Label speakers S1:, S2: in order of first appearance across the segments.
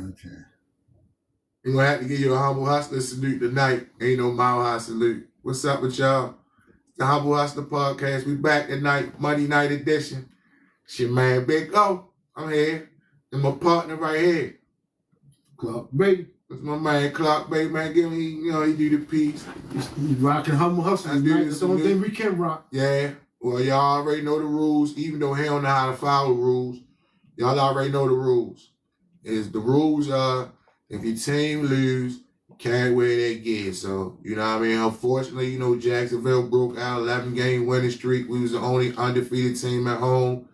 S1: Okay.
S2: We're going to have to give you a humble hustler salute tonight. Ain't no mile high salute. What's up with y'all? The Humble Hustler Podcast. We back tonight, Monday night edition. It's your man, Big O. I'm here. And my partner right here.
S1: Clark Bay.
S2: That's my man, Clark Bay, man. Give me, you know, he do the piece.
S1: He's rocking Humble Hustler tonight. That's the only thing we can rock.
S2: Yeah. Well, y'all already know the rules, even though he don't know how to follow the rules. Y'all already know the rules. The rules are, if your team lose, you can't wear that gear. So, you know what I mean? Unfortunately, you know, Jacksonville broke out 11-game winning streak. We was the only undefeated team at home.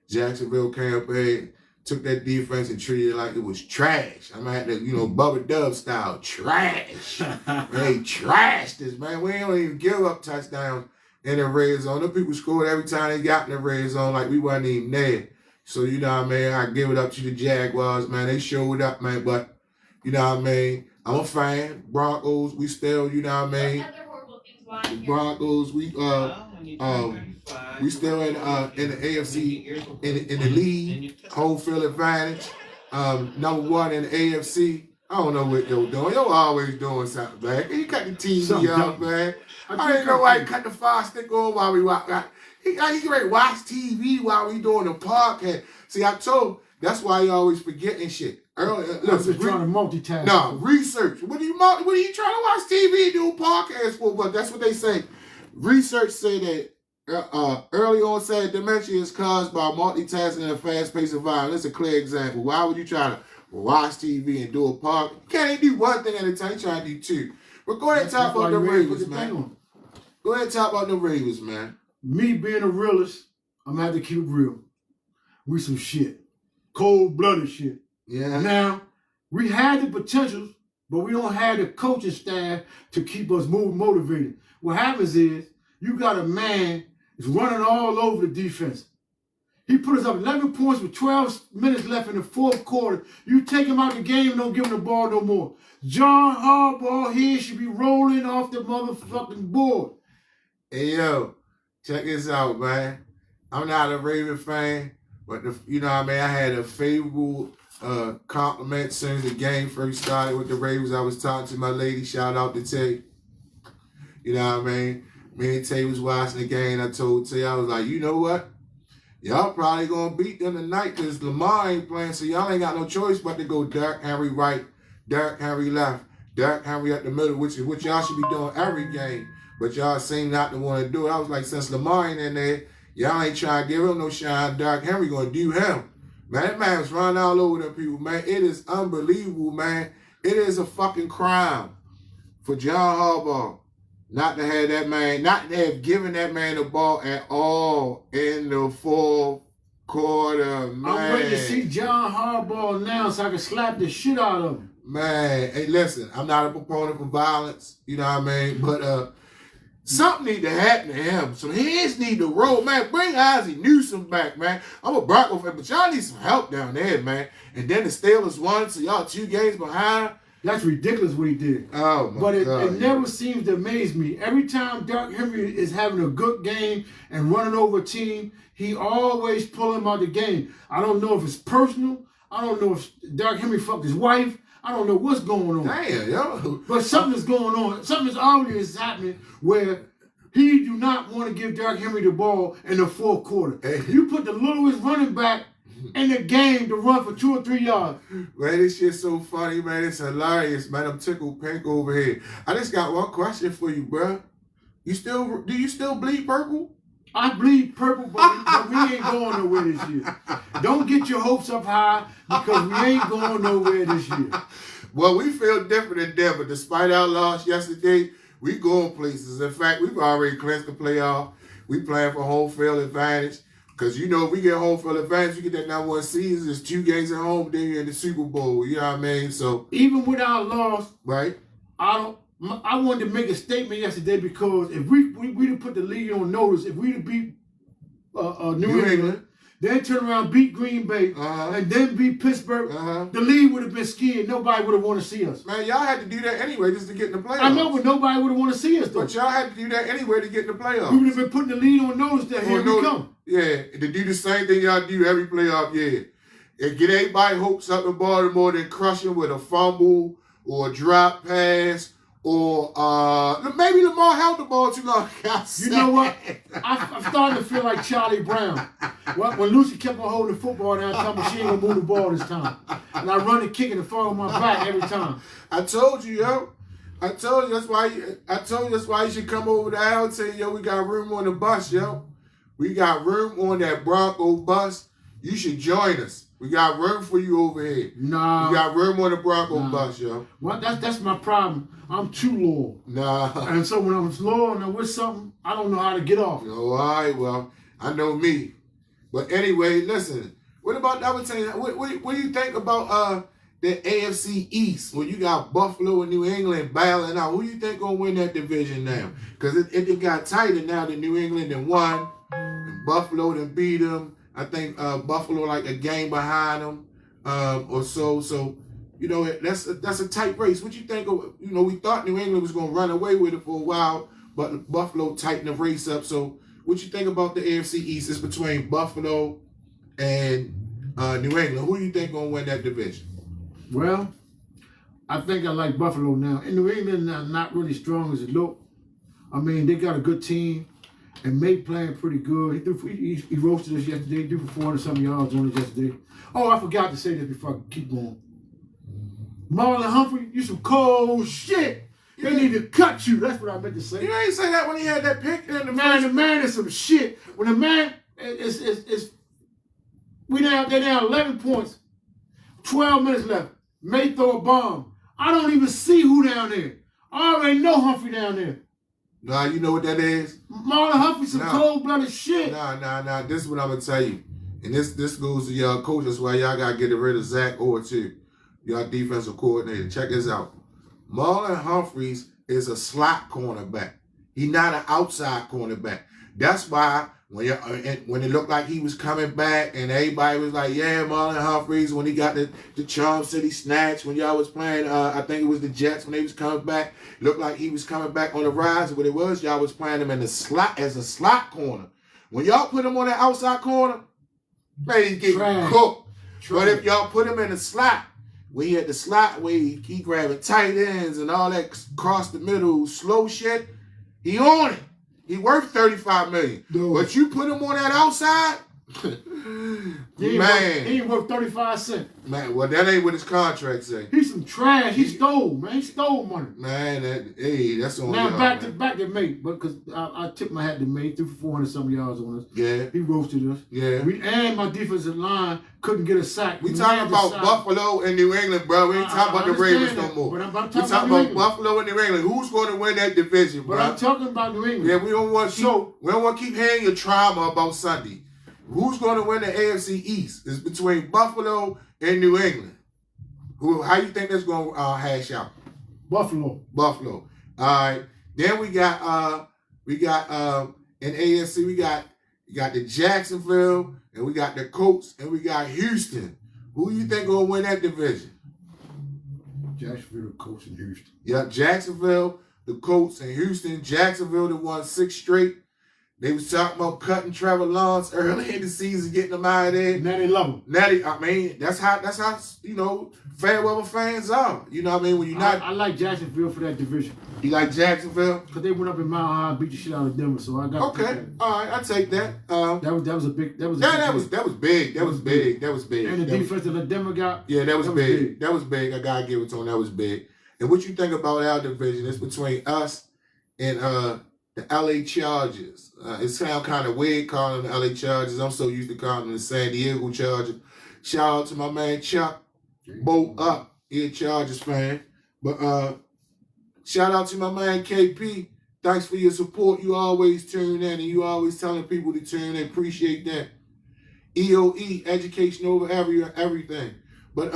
S2: Jacksonville came up here, took that defense and treated it like it was trash. I'm at the, you know, Bubba Dub style, trash. They trashed this, man. We don't even give up touchdowns in the red zone. The people scored every time they got in the red zone like we wasn't even there. So, you know what I mean? I give it up to the Jaguars, man. They showed up, man, but you know what I mean? I'm a fan. Broncos, we still, you know what I mean? The Broncos, we still in the AFC in the league, home field advantage. Number one in the AFC. I don't know what you're doing. You're always doing something, man. You cut the TV off, man. I didn't know why you cut the fire stick on while we watch. He can ready watch TV while we doing the podcast. See, I told that's why you always forgetting shit.
S1: Listen, I'm just trying to multitask.
S2: No, research. What are you trying to watch TV and do a podcast for? But that's what they say. Research say that early onset dementia is caused by multitasking in a fast-paced environment. That's a clear example. Why would you try to watch TV and do a podcast? You can't even do one thing at a time. You try to do two. But go ahead and talk about the Ravens, man. Go ahead and talk about the Ravens, man.
S1: Me being a realist, I'm going to have to keep it real. We some shit. Cold-blooded shit.
S2: Yeah.
S1: Now, we had the potentials, but we don't have the coaching staff to keep us motivated. What happens is, you got a man that's running all over the defense. He put us up 11 points with 12 minutes left in the fourth quarter. You take him out the game and don't give him the ball no more. John Harbaugh here should be rolling off the motherfucking board.
S2: Hey, yo, check this out, man. I'm not a Raven fan, but you know what I mean? I had a favorable compliment since the game first started with the Ravens. I was talking to my lady, shout out to Tay. You know what I mean? Me and Tay was watching the game. I told Tay, I was like, you know what? Y'all probably gonna beat them tonight because Lamar ain't playing, so y'all ain't got no choice but to go Derrick Henry right, Derrick Henry left, Derrick Henry at the middle, which is what y'all should be doing every game. But y'all seem not to want to do it. I was like, since Lamar ain't in there, y'all ain't trying to give him no shine. Derrick Henry gonna do him. Man, that man was running all over them people, man. It is unbelievable, man. It is a fucking crime for John Harbaugh not to have that man, not to have given that man the ball at all in the fourth quarter, man.
S1: I'm ready to see John Harbaugh now so I can slap the shit out of him.
S2: Man, hey, listen, I'm not a proponent for violence, you know what I mean? But something need to happen to him. Some heads need to roll, man. Bring Ozzie Newsome back, man. I'm a Broncos fan, but y'all need some help down there, man. And then the Steelers won, so y'all 2 games behind.
S1: That's ridiculous what he did.
S2: Oh, my
S1: God. But it never
S2: yeah.
S1: seems to amaze me. Every time Derrick Henry is having a good game and running over a team, he always pull him out the game. I don't know if it's personal. I don't know if Derrick Henry fucked his wife. I don't know what's going on.
S2: Damn, yo.
S1: But something's going on. Something's always happening where he do not want to give Derrick Henry the ball in the fourth quarter.
S2: Hey.
S1: You put the littlest running back in the game to run for 2 or 3 yards.
S2: Man, this shit's so funny, man. It's hilarious, man. I'm tickled pink over here. I just got one question for you, bro. Do you still bleed purple?
S1: I bleed purple, but we ain't going nowhere this year. Don't get your hopes up high because we ain't going nowhere this year.
S2: Well, we feel different than them, but despite our loss yesterday, we going places. In fact, we've already clinched the playoff. We playing for home field advantage. Because, you know, if we get home field advantage, we get that number 1 season. It's 2 games at home, then you're in the Super Bowl. You know what I mean? So
S1: even with our loss,
S2: right?
S1: I wanted to make a statement yesterday because if we didn't put the league on notice, if we'd have beat New England, then turn around, beat Green Bay, and then beat Pittsburgh, the league would have been scared. Nobody would have wanted to see us.
S2: Man, y'all had to do that anyway just to get in the playoffs.
S1: I know, but nobody would have wanted to see us, though.
S2: But y'all had to do that anyway to get in the playoffs.
S1: We would have been putting the league on notice that here we come.
S2: Yeah, to do the same thing y'all do every playoff year. and get everybody hopes up in Baltimore, then crush them with a fumble or a drop pass. Or maybe Lamar held the ball too long.
S1: You know what? I'm starting to feel like Charlie Brown. When Lucy kept on holding the football down, telling me she ain't gonna move the ball this time. And I run and kick and fall on my back every time.
S2: I told you, yo. I told you that's why you should come over to Al and say, yo, we got room on the bus, yo. We got room on that Bronco bus. You should join us. We got room for you over here.
S1: Nah.
S2: We got room on the Bronco bus, yo.
S1: Well, that's my problem. I'm too loyal.
S2: Nah.
S1: And so when I'm loyal and I'm with something, I don't know how to get off.
S2: Oh, all right, well, I know me. But anyway, listen. What about, I would tell you, what do you think about the AFC East when you got Buffalo and New England battling out? Who you think gonna win that division now? Because it got tighter now that New England done won and Buffalo done beat them. I think Buffalo like a game behind them or so. So, you know, that's a tight race. What you think of, you know, we thought New England was going to run away with it for a while, but Buffalo tightened the race up. So what you think about the AFC East? It's between Buffalo and New England. Who do you think going to win that division?
S1: Well, I think I like Buffalo now. In New England, they're not really strong as it look. I mean, they got a good team. And May playing pretty good. He roasted us yesterday. He threw for 400-something yards on us yesterday. Oh, I forgot to say this before I keep going. Marlon Humphrey, you some cold shit. They need to cut you. That's what I meant to say.
S2: You ain't say that when he had that pick in the
S1: The man is some shit. When the man is they're down 11 points, 12 minutes left. May throw a bomb. I don't even see who down there. I already know Humphrey down there.
S2: Nah, you know what that is?
S1: Marlon Humphrey, some cold-blooded shit.
S2: Nah. This is what I'm going to tell you. And this goes to y'all coach. That's why y'all got to get rid of Zach Orr, too. Y'all defensive coordinator. Check this out. Marlon Humphreys is a slot cornerback. He's not an outside cornerback. That's why when it looked like he was coming back and everybody was like, yeah, Marlon Humphreys, when he got the Charm City Snatch, when y'all was playing, I think it was the Jets when they was coming back, looked like he was coming back on the rise. What it was, y'all was playing him in the slot as a slot corner. When y'all put him on the outside corner, man, he's getting cooked. But if y'all put him in the slot, where he had the slot where he grabbing tight ends and all that cross the middle slow shit, he on it. He worth $35 million. Dude. But you put him on that outside,
S1: he ain't worth 35 cents.
S2: Man, well, that ain't what his contract say.
S1: He's some trash. He stole, man. He stole money.
S2: Man, that's on
S1: now
S2: y'all.
S1: back to May, because I tipped my hat to May, threw for 400-something yards on us.
S2: Yeah.
S1: He roasted us.
S2: Yeah.
S1: And my defensive line couldn't get a sack.
S2: We talking about Buffalo and New England, bro. We ain't talking about the Ravens no more.
S1: But I'm
S2: talking about Buffalo and New England. Who's going to win that division, bro?
S1: But I'm talking about New England.
S2: Yeah, we don't want to keep hearing your trauma about Sunday. Who's going to win the AFC East? It's between Buffalo and New England. How you think that's going to hash out?
S1: Buffalo.
S2: All right. Then we got in AFC we got the Jacksonville and we got the Colts and we got Houston. Who you think going to win that division?
S1: Jacksonville, the Colts, and Houston.
S2: Yeah, Jacksonville, the Colts, and Houston. Jacksonville that won 6 straight. They was talking about cutting Trevor Lawrence early in the season, getting him out of there.
S1: Now they love him.
S2: That's how you know, fair weather fans are. You know what I mean? When you're not,
S1: I like Jacksonville for that division.
S2: You like Jacksonville?
S1: Because they went up in Mile High and beat the shit out of Denver, so I got
S2: okay. All right, I take that.
S1: That was big. That was
S2: big. That was big.
S1: And the defense that Denver got.
S2: Yeah, that was big. That was big. I gotta give it to him. That was big. And what you think about our division? It's between us and the LA Chargers. It sounds kind of weird calling them the LA Chargers. I'm so used to calling them the San Diego Chargers. Shout out to my man Chuck. Boat up. He a Chargers fan. But shout out to my man KP. Thanks for your support. You always tune in and you always telling people to tune in. Appreciate that. EOE, education over everything. But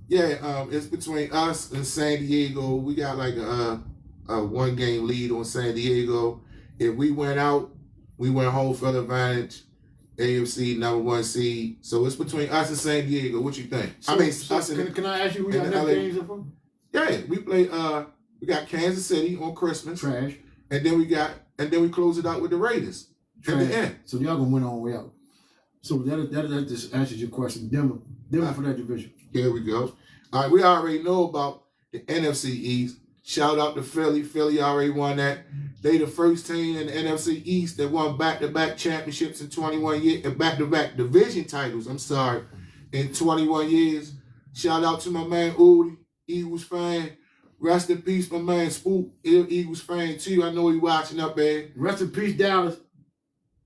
S2: it's between us and San Diego. We got like a 1-game lead on San Diego. If we went out, we went home field advantage. AFC #1 seed. So it's between us and San Diego. What you think?
S1: Can I ask you who your next games are from?
S2: Yeah, we play. We got Kansas City on Christmas.
S1: Trash.
S2: And then we close it out with the Raiders. Trash. At the end.
S1: So y'all gonna win all the way out. So that just answers your question. Denver Them for that division.
S2: Here we go. All right, we already know about the NFC East. Shout out to Philly. Philly already won that. They the first team in the NFC East that won back-to-back championships in 21 years, and back-to-back division titles, in 21 years. Shout out to my man Udi, Eagles fan. Rest in peace, my man Spook, Eagles fan too. I know he watching up there.
S1: Rest in peace, Dallas.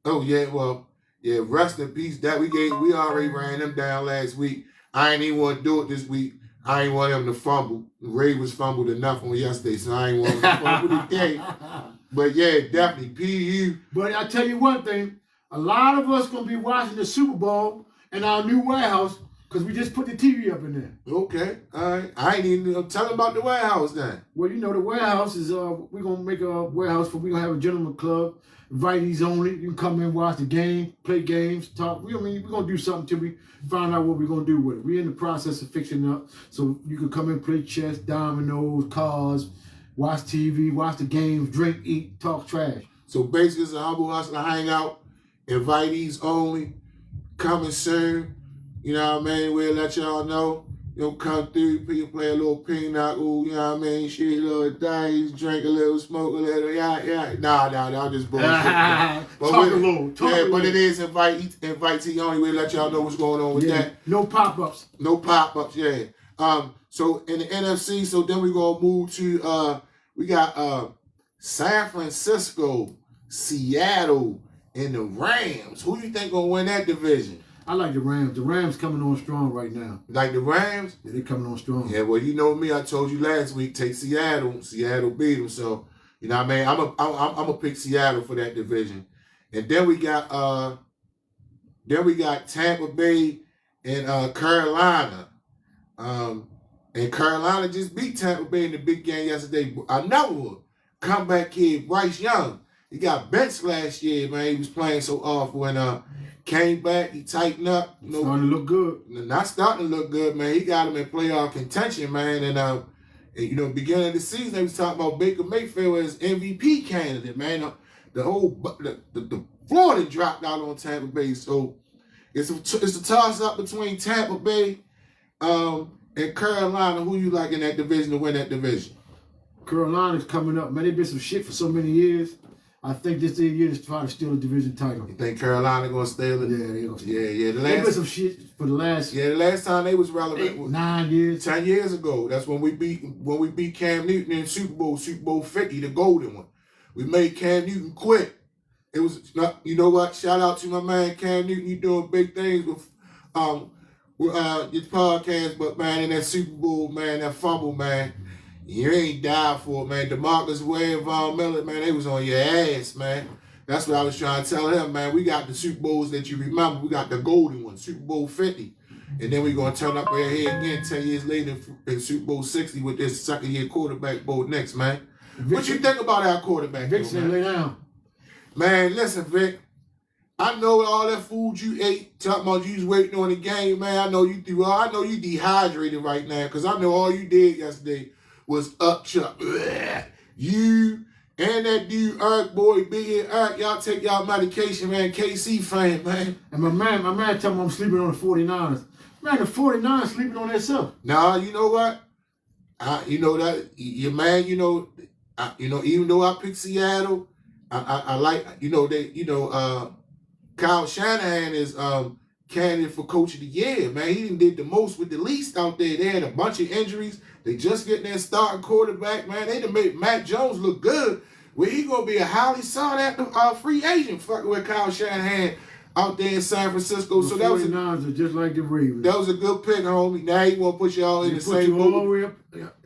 S2: Oh yeah, well, yeah, rest in peace. That we already ran them down last week. I ain't even want to do it this week. I ain't want him to fumble. Ravens fumbled enough on yesterday, so I ain't want him to fumble today. But yeah, definitely PU.
S1: But I tell you one thing, a lot of us gonna be watching the Super Bowl in our new warehouse because we just put the TV up in there.
S2: Okay, all right. I ain't even tell him about the warehouse then.
S1: Well, you know the warehouse is we're gonna make a warehouse we're gonna have a gentleman club, invitees only. You can come in, watch the game, play games, talk. We're gonna do something till we find out what we're gonna do with it. We're in the process of fixing it up, so you can come in, play chess, dominoes, cards, watch TV, watch the games, drink, eat, talk trash.
S2: So basically, it's a humble hustler hangout, invitees only, coming soon. You know what I mean? We'll let y'all know. You'll come through, people play a little pinochle, you know what I mean? Shit, a little dice, drink a little, smoke a little, yeah. Nah, I'll just bullshit.
S1: Talk a little.
S2: But it is invitee only. We'll let y'all know what's going on with that.
S1: No pop-ups.
S2: No pop-ups, yeah. So in the NFC, so then we're gonna move to we got San Francisco, Seattle, and the Rams. Who you think gonna win that division?
S1: I like the Rams. The Rams coming on strong right now.
S2: Like the Rams?
S1: Yeah, they coming on strong.
S2: Yeah, well, you know me. I told you last week, take Seattle. Seattle beat them. So, you know what I mean? I'm a pick Seattle for that division. And then we got Tampa Bay and Carolina. And Carolina just beat Tampa Bay in the big game yesterday. Another comeback kid, Bryce Young. He got benched last year, man. He was playing so awful and came back, he tightened up. You know,
S1: starting to look good.
S2: Not starting to look good, man. He got him in playoff contention, man. And you know, beginning of the season, they was talking about Baker Mayfield as MVP candidate, man. The Florida dropped out on Tampa Bay, so it's a toss up between Tampa Bay and Carolina. Who you like in that division to win that division?
S1: Carolina's coming up, man. They've been some shit for so many years. I think this is the year to try to steal the division title.
S2: You think Carolina gonna steal it?
S1: Yeah, they're gonna steal it.
S2: Yeah.
S1: They've been some shit for the last.
S2: Yeah, the last time they was relevant
S1: 9 years.
S2: 10 years ago. That's when we beat Cam Newton in Super Bowl 50, the golden one. We made Cam Newton quit. It was not, you know what? Shout out to my man Cam Newton. You doing big things with your podcast, but man, in that Super Bowl, man, that fumble, man. You ain't died for it, man. DeMarcus Ware and Von Miller, man, they was on your ass, man. That's what I was trying to tell him, man. We got the Super Bowls that you remember. We got the golden one, Super Bowl 50. And then we're going to turn up our head again 10 years later in Super Bowl 60 with this second-year quarterback bowl next, man. What you think about our quarterback?
S1: Vic said lay down.
S2: Man, listen, Vic. I know all that food you ate, talking about you was waiting on the game, man. I know you dehydrated right now because I know all you did yesterday was up chuck. You and that dude Eric, boy, Big Eric, y'all take y'all medication, man. KC fan, man.
S1: And my man tell me I'm sleeping on the 49ers. Man, the 49ers sleeping on themselves.
S2: Nah, you know what? You know that your man, even though I picked Seattle, I like, Kyle Shanahan is candidate for coach of the year, man. He did the most with the least out there. They had a bunch of injuries. They just getting their starting quarterback, man. They done made Mac Jones look good. Well, he gonna be a highly sought after free agent fucking with Kyle Shanahan out there in San Francisco.
S1: The
S2: so that was
S1: 49ers are just like the Ravens.
S2: That was a good pick, homie. Now he want to put y'all in the same boat.
S1: All the way up,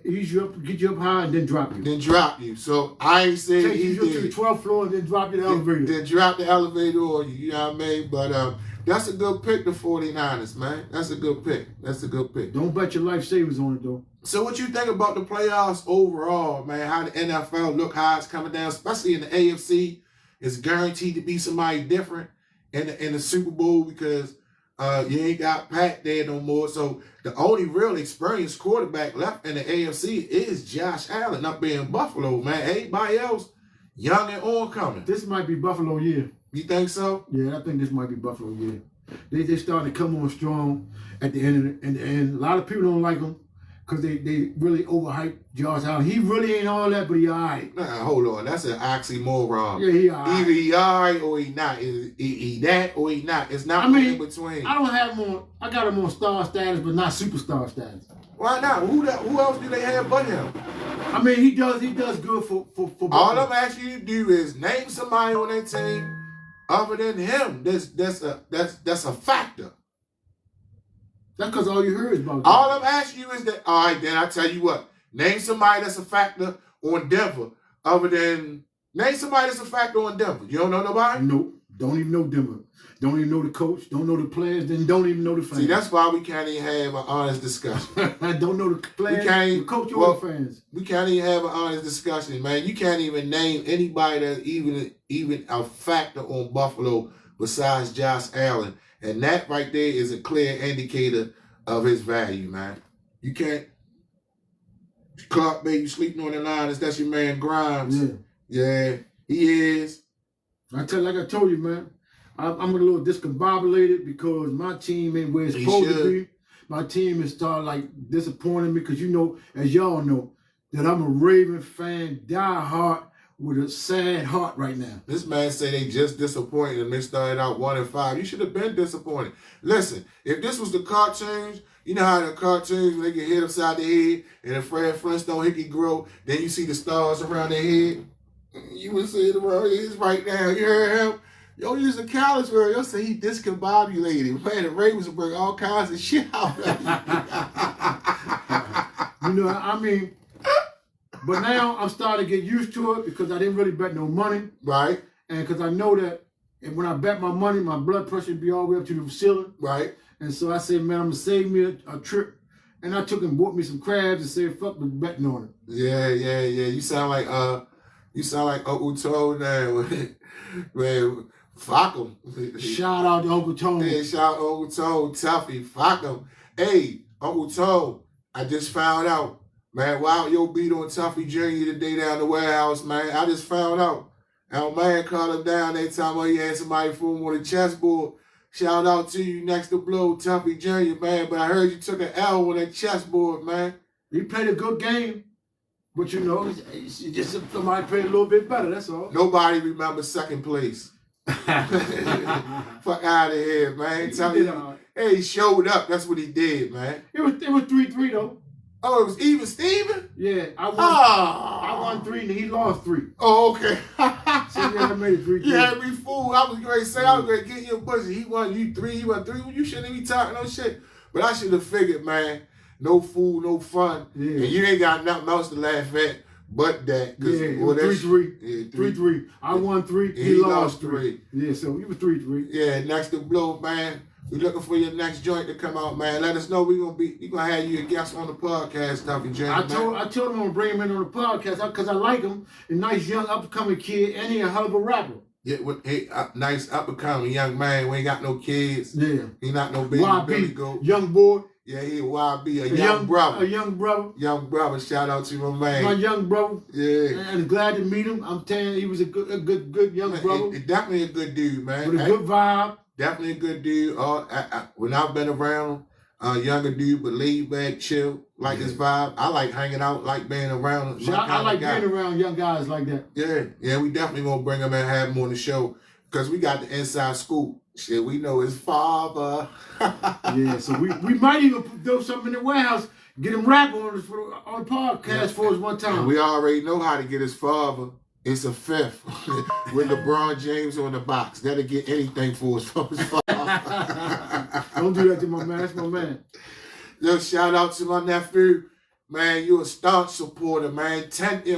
S1: ease you up, get you up high, and then drop you.
S2: So I ain't saying
S1: take you to the 12th floor and then drop you the elevator.
S2: Then drop the elevator on you. You know what I mean? But that's a good pick, the 49ers, man. That's a good pick.
S1: Don't bet your life savings on it, though.
S2: So what you think about the playoffs overall, man? How the NFL look, how it's coming down, especially in the AFC. It's guaranteed to be somebody different in the Super Bowl because you ain't got Pat there no more. So the only real experienced quarterback left in the AFC is Josh Allen up there in Buffalo, man. Everybody else, young and oncoming.
S1: This might be Buffalo year.
S2: You think so?
S1: Yeah, I think this might be Buffalo year. They started to come on strong at the end. And a lot of people don't like them because they really overhyped Josh Allen. He really ain't all that, but he all right.
S2: Nah, hold on. That's an oxymoron.
S1: Yeah, he all right.
S2: Either he all right or he not. He that or he not. It's not in between.
S1: I don't have him on. I got him on star status, but not superstar status.
S2: Why not? Who else do they have but him?
S1: I mean, he does good for
S2: all I'm asking you to do is name somebody on that team other than him. That's a factor.
S1: That's because all you heard is about that.
S2: All I'm asking you is that, all right, then I tell you what. Name somebody that's a factor on Denver other than, name somebody that's a factor on Denver. You don't know nobody?
S1: Nope. Don't even know Denver. Don't even know the coach. Don't know the players. Then don't even know the fans.
S2: See, that's why we can't even have an honest discussion.
S1: I don't know the players, the coach, or the fans.
S2: We can't even have an honest discussion, man. You can't even name anybody that's even a factor on Buffalo besides Josh Allen. And that right there is a clear indicator of his value, man. You can't. Clark, baby, sleeping on the line. That's your man Grimes. Yeah, he is.
S1: Like I told you, man. I'm a little discombobulated because my team ain't where it's supposed to be. My team is starting like disappointing me because you know, as y'all know, that I'm a Raven fan, die hard with a sad heart right now.
S2: This man say they just disappointed and they started out 1-5. You should have been disappointed. Listen, if this was the cartoons, you know how the cartoons when they get hit upside the head and if Fred Flintstone Hickey grow, then you see the stars around their head. You would see it around his right now. You heard him? Yo, use a college word. Yo, say he discombobulated. Man, the Ravens will bring all kinds of shit out.
S1: You know, I mean, but now I'm starting to get used to it because I didn't really bet no money.
S2: Right.
S1: And because I know that when I bet my money, my blood pressure would be all the way up to the ceiling.
S2: Right.
S1: And so I said, man, I'm going to save me a trip. And I took and bought me some crabs and said, fuck the betting on it.
S2: Yeah. You sound like Uncle Toad now. Man, fuck him.
S1: Shout out to Uncle Toad.
S2: Yeah, shout out to Uncle Toad, Tuffy, fuck him. Hey, Uncle Toad, I just found out, man, wow, yo beat on Tuffy Jr. today down the warehouse, man. I just found out. Our man called him down that time when he had somebody for him on the chessboard. Shout out to you next to blow, Tuffy Jr., man. But I heard you took an L on that chessboard, man.
S1: He played a good game. But you know, it's just somebody played a little bit better, that's all.
S2: Nobody remembers second place. Fuck out of here, man. Tell me, hey, he showed up. That's what he did, man.
S1: It was 3-3 though.
S2: Oh, it was even Steven?
S1: Yeah, I won 3 and he lost 3.
S2: Oh, okay.
S1: So yeah, I made it 3-3.
S2: You had me fooled. I was going to say I was going to get you a pussy. He won you 3. He won 3. You shouldn't be talking no shit. But I should have figured, man. No fool, no fun. Yeah. And you ain't got nothing else to laugh at but that.
S1: Yeah, it was 3-3. Yeah, 3-3. I won 3. He lost 3. Yeah, so it was 3-3.
S2: Yeah, next to blow, man. We looking for your next joint to come out, man. Let us know we gonna have you a guest on the podcast, Tuffy Jr.
S1: I told him I'm gonna bring him in on the podcast because I like him. A nice young upcoming kid, and he a hell of a rapper.
S2: Yeah, nice up-and-coming young man. We ain't got no kids.
S1: Yeah.
S2: He not no baby Billy Goat.
S1: Young boy.
S2: Yeah, he a YB, a young brother.
S1: A young brother.
S2: Young brother. Shout out to my man.
S1: My young brother.
S2: Yeah.
S1: And glad to meet him. I'm telling you, he was a good young brother.
S2: Definitely a good dude, man.
S1: With a good vibe.
S2: Definitely a good dude. When I've been around younger dude, but laid back, chill, like his vibe. I like hanging out, like being around.
S1: I like being around young guys like that.
S2: Yeah, we definitely gonna bring him and have him on the show because we got the inside scoop. Shit, we know his father.
S1: Yeah, so we might even do something in the warehouse, get him rapping on the podcast for us one time.
S2: And we already know how to get his father. It's a 5th with LeBron James on the box. That'll get anything for us from his father.
S1: Don't do that to my man. That's my man.
S2: Yo, shout out to my nephew. Man, you a staunch supporter, man.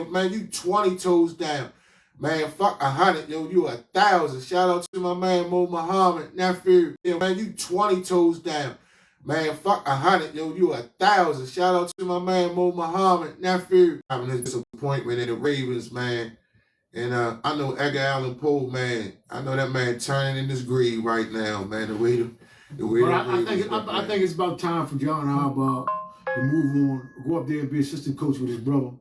S2: Man, you 20 toes down. Man, fuck 100, yo, you 1,000. Shout out to my man Mo Muhammad, nephew. Yo, man, you 20 toes down. Man, fuck 100, yo, you 1,000. Shout out to my man Mo Muhammad, nephew. Having a disappointment in the Ravens, man. And I know Edgar Allan Poe, man. I know that man turning in his grave right now, man.
S1: I think it's about time for John Harbaugh to move on, go up there and be assistant coach with his brother,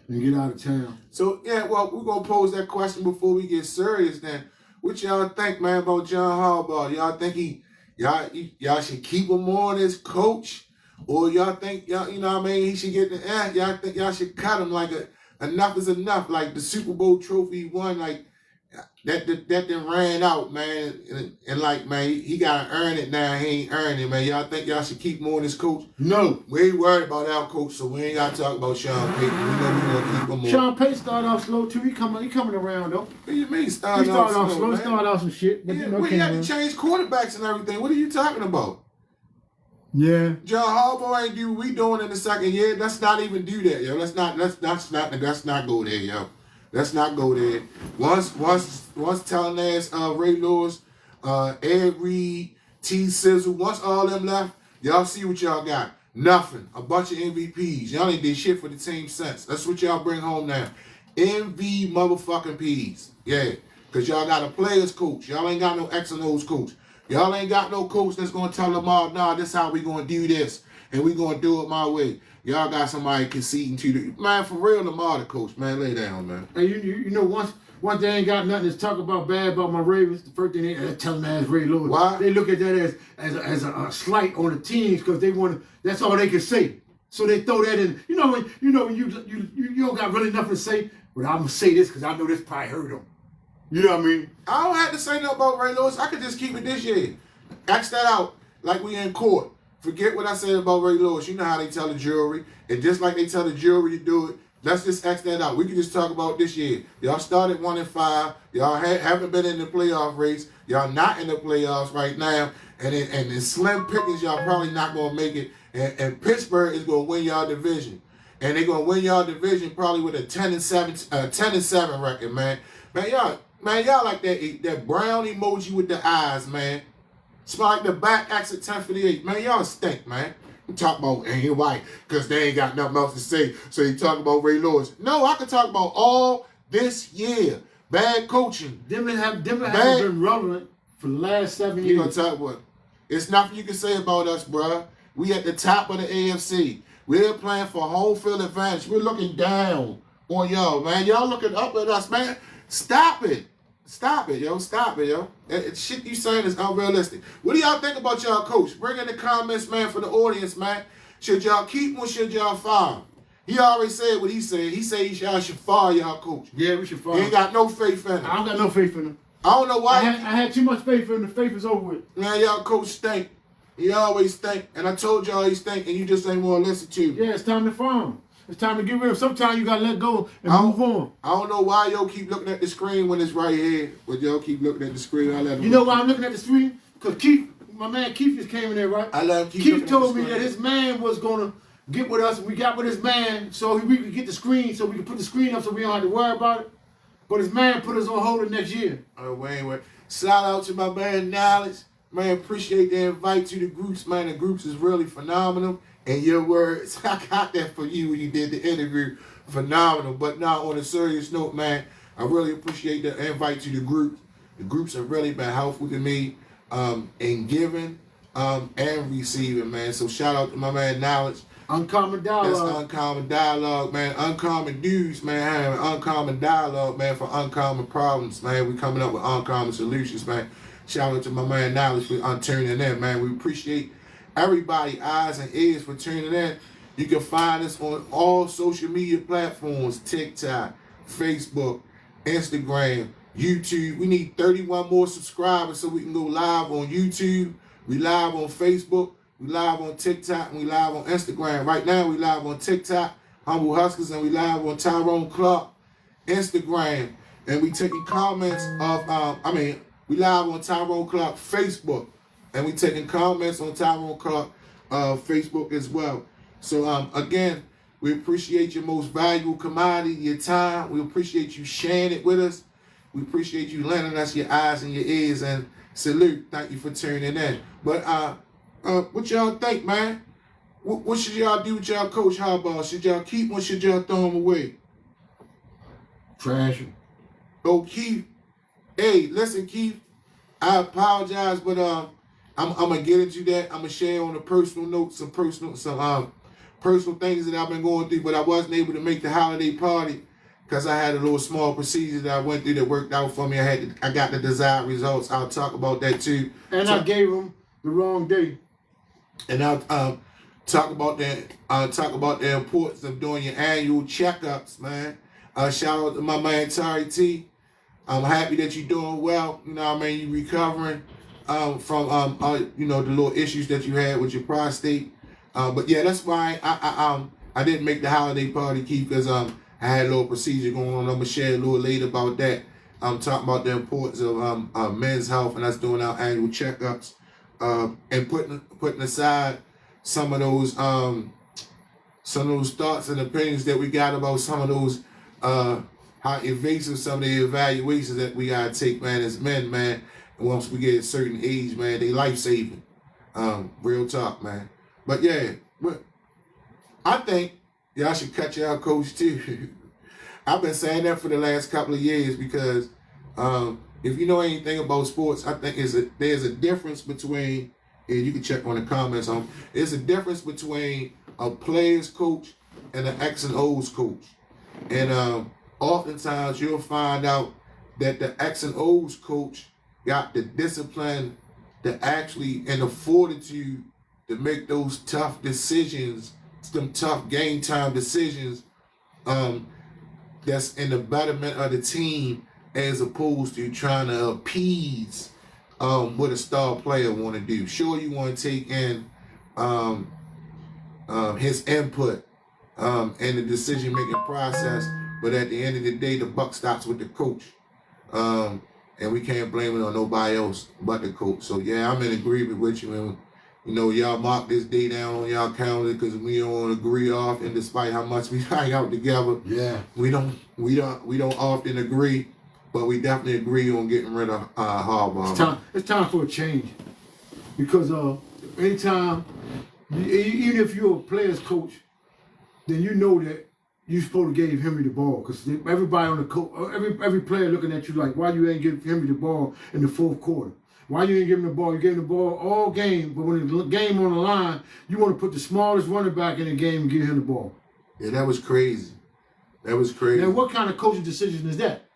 S1: and get out of town.
S2: So yeah, well, we're gonna pose that question before we get serious. Then, what y'all think, man, about John Harbaugh? Y'all think he Y'all should keep him on as coach, or y'all think y'all, you know what I mean, he should get the y'all think y'all should cut him like enough is enough, like the Super Bowl trophy he won, like that then ran out, man, and like, man, he gotta earn it now. He ain't earned it, man. Y'all think y'all should keep him on as coach?
S1: No.
S2: We ain't worried about our coach, so we ain't gotta talk about Sean Payton. We know we gonna keep him on.
S1: Sean Payton started off slow too. He coming around though.
S2: What do you mean
S1: He
S2: started
S1: started off
S2: slow?
S1: slow. He
S2: Man?
S1: started off some shit, but
S2: Yeah,
S1: you know,
S2: we had to change quarterbacks and everything. What are you talking about?
S1: Yeah.
S2: John Harbaugh ain't do what we doing in the second year. Let's not even do that, yo. Let's not go there, yo. Let's not go there. Once telling ass Ray Lewis, Ed Reed, T Sizzle, once all them left, y'all see what y'all got. Nothing. A bunch of MVPs. Y'all ain't did shit for the team since. That's what y'all bring home now. MV motherfucking P's. Yeah. Cause y'all got a players coach. Y'all ain't got no X and O's coach. Y'all ain't got no coach that's gonna tell them all, nah, this how we gonna do this. And we gonna do it my way. Y'all got somebody conceding to the man, for real, Lamar the coach, man. Lay down, man.
S1: And you know, once they ain't got nothing to talk about bad about my Ravens, the first thing they telling ass Ray Lewis.
S2: Why?
S1: They look at that as a slight on the teams because they want to. That's all they can say. So they throw that in. You know when you don't got really nothing to say, but I'm gonna say this because I know this probably hurt them. You know what I mean?
S2: I don't have to say nothing about Ray Lewis. I could just keep it this year. X that out like we in court. Forget what I said about Ray Lewis. You know how they tell the jury. And just like they tell the jury to do it, let's just X that out. We can just talk about this year. Y'all started 1-5. Y'all haven't been in the playoff race. Y'all not in the playoffs right now. And in slim pickings, y'all probably not going to make it. And Pittsburgh is going to win y'all division. And they're going to win y'all division probably with a 10-7 record, man. Man, y'all like that brown emoji with the eyes, man. Smell like the back exit 1058. Man, y'all stink, man. You talk about ain't white because they ain't got nothing else to say. So you talk about Ray Lewis. No, I can talk about all this year. Bad coaching.
S1: Them haven't been relevant for the last 7 years.
S2: You gonna talk what? It's nothing you can say about us, bruh. We at the top of the AFC. We're playing for home field advantage. We're looking down on y'all, man. Y'all looking up at us, man. Stop it. Stop it, yo. Stop it, yo. Shit you saying is unrealistic. What do y'all think about y'all coach? Bring in the comments, man, for the audience, man. Should y'all keep him or should y'all fire him? He already said what he said. He said y'all should fire y'all coach.
S1: Yeah, we should fire
S2: He
S1: him.
S2: ain't got no faith in him.
S1: I don't got no faith in him.
S2: I don't know why.
S1: I had too much faith in him. The faith is over with.
S2: Man, y'all coach stink. He always stink. And I told y'all he stink, and you just ain't want to listen to me.
S1: Yeah, it's time to fire him. It's time to get rid of him. Sometimes you got to let go and move on.
S2: I don't know why y'all keep looking at the screen when it's right here. But y'all keep looking at the screen.
S1: You know why I'm looking at the screen? Because Keith, my man Keith just came in there, right?
S2: I let him keep
S1: Keith told me that his man was going to get with us. We got with his man so we could get the screen, so we could put the screen up so we don't have to worry about it. But his man put us on hold the next year.
S2: Oh, wait. Shout out to my man Knowledge. Man, appreciate the invite to the groups, man. The groups is really phenomenal. And your words, I got that for you when you did the interview. Phenomenal. But now on a serious note, man, I really appreciate the invite to the group. The groups have really been helpful to me in giving and receiving, man. So shout out to my man Knowledge.
S1: Uncommon Dialogue.
S2: That's Uncommon Dialogue, man. Uncommon News, man. Having Uncommon Dialogue, man, for uncommon problems, man. We coming up with uncommon solutions, man. Shout out to my man Knowledge for tuning in, man. We appreciate everybody, eyes and ears, for tuning in. You can find us on all social media platforms: TikTok, Facebook, Instagram, YouTube. We need 31 more subscribers so we can go live on YouTube. We live on Facebook. We live on TikTok. And we live on Instagram. Right now, we live on TikTok, Humble Hustlaz, and we live on Tyrone Clark Instagram. And we taking comments of, we live on Tyrone Clark Facebook. And we taking comments on Tyrone Clark Facebook as well. So, again, we appreciate your most valuable commodity, your time. We appreciate you sharing it with us. We appreciate you lending us your eyes and your ears. And salute. Thank you for tuning in. But what y'all think, man? What should y'all do with y'all coach Harbaugh? Should y'all keep him or should y'all throw him away?
S1: Trash him.
S2: Oh, Keith. Hey, listen, Keith. I apologize, but I'm gonna get into that. I'm gonna share on a personal note some personal things that I've been going through, but I wasn't able to make the holiday party because I had a little small procedure that I went through that worked out for me. I got the desired results. I'll talk about that too.
S1: And I gave him the wrong day.
S2: And I'll talk about the importance of doing your annual checkups, man. Shout out to my man Tari T. I'm happy that you're doing well. You know what I mean? You're recovering from the little issues that you had with your prostate. But yeah, that's why I didn't make the holiday party, Keith, because I had a little procedure going on. I'm gonna share a little later about that. I'm talking about the importance of men's health and us doing our annual checkups, and putting aside some of those thoughts and opinions that we got about some of those how invasive some of the evaluations that we gotta take, man, as men, man. And once we get a certain age, man, they life saving. Real talk, man. But yeah, I think y'all should cut y'all coach too. I've been saying that for the last couple of years because if you know anything about sports, I think there's a difference between, and you can check on the comments on, there's a difference between a player's coach and an X and O's coach. And oftentimes you'll find out that the X and O's coach got the discipline to actually and the fortitude to make those tough decisions, some tough game time decisions that's in the betterment of the team as opposed to trying to appease what a star player want to do. Sure, you want to take in his input in the decision-making process, but at the end of the day, the buck stops with the coach. And we can't blame it on nobody else but the coach. So yeah, I'm in agreement with you. And you know, y'all mark this day down on y'all calendar because we don't agree often, despite how much we hang out together.
S1: Yeah,
S2: we don't often agree, but we definitely agree on getting rid of Harbaugh.
S1: It's time for a change because anytime, even if you're a player's coach, then you know that you're supposed to give Henry the ball because everybody on the coach, every player looking at you like, why you ain't give Henry the ball in the fourth quarter? Why you ain't give him the ball? You gave him the ball all game, but when the game on the line, you want to put the smallest running back in the game and give him the ball.
S2: Yeah, that was crazy. That was crazy.
S1: Now, what kind of coaching decision is that?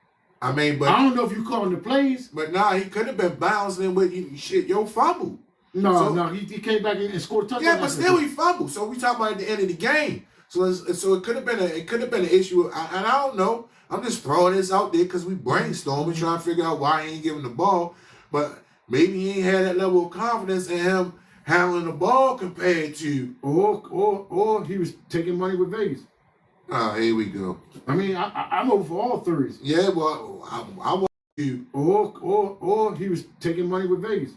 S2: I mean, but
S1: I don't know if you calling the plays.
S2: But nah, he could have been bouncing with your fumble.
S1: No, he came back and scored a touchdown.
S2: Yeah, but still he fumbled. So we talking about at the end of the game. So it could have been an issue, and I don't know. I'm just throwing this out there because we brainstorming, trying to figure out why he ain't giving the ball. But maybe he ain't had that level of confidence in him handling the ball compared to,
S1: or he was taking money with Vegas.
S2: Here we go.
S1: I mean, I'm over for all theories.
S2: Yeah, well, I want you.
S1: Or he was taking money with Vegas.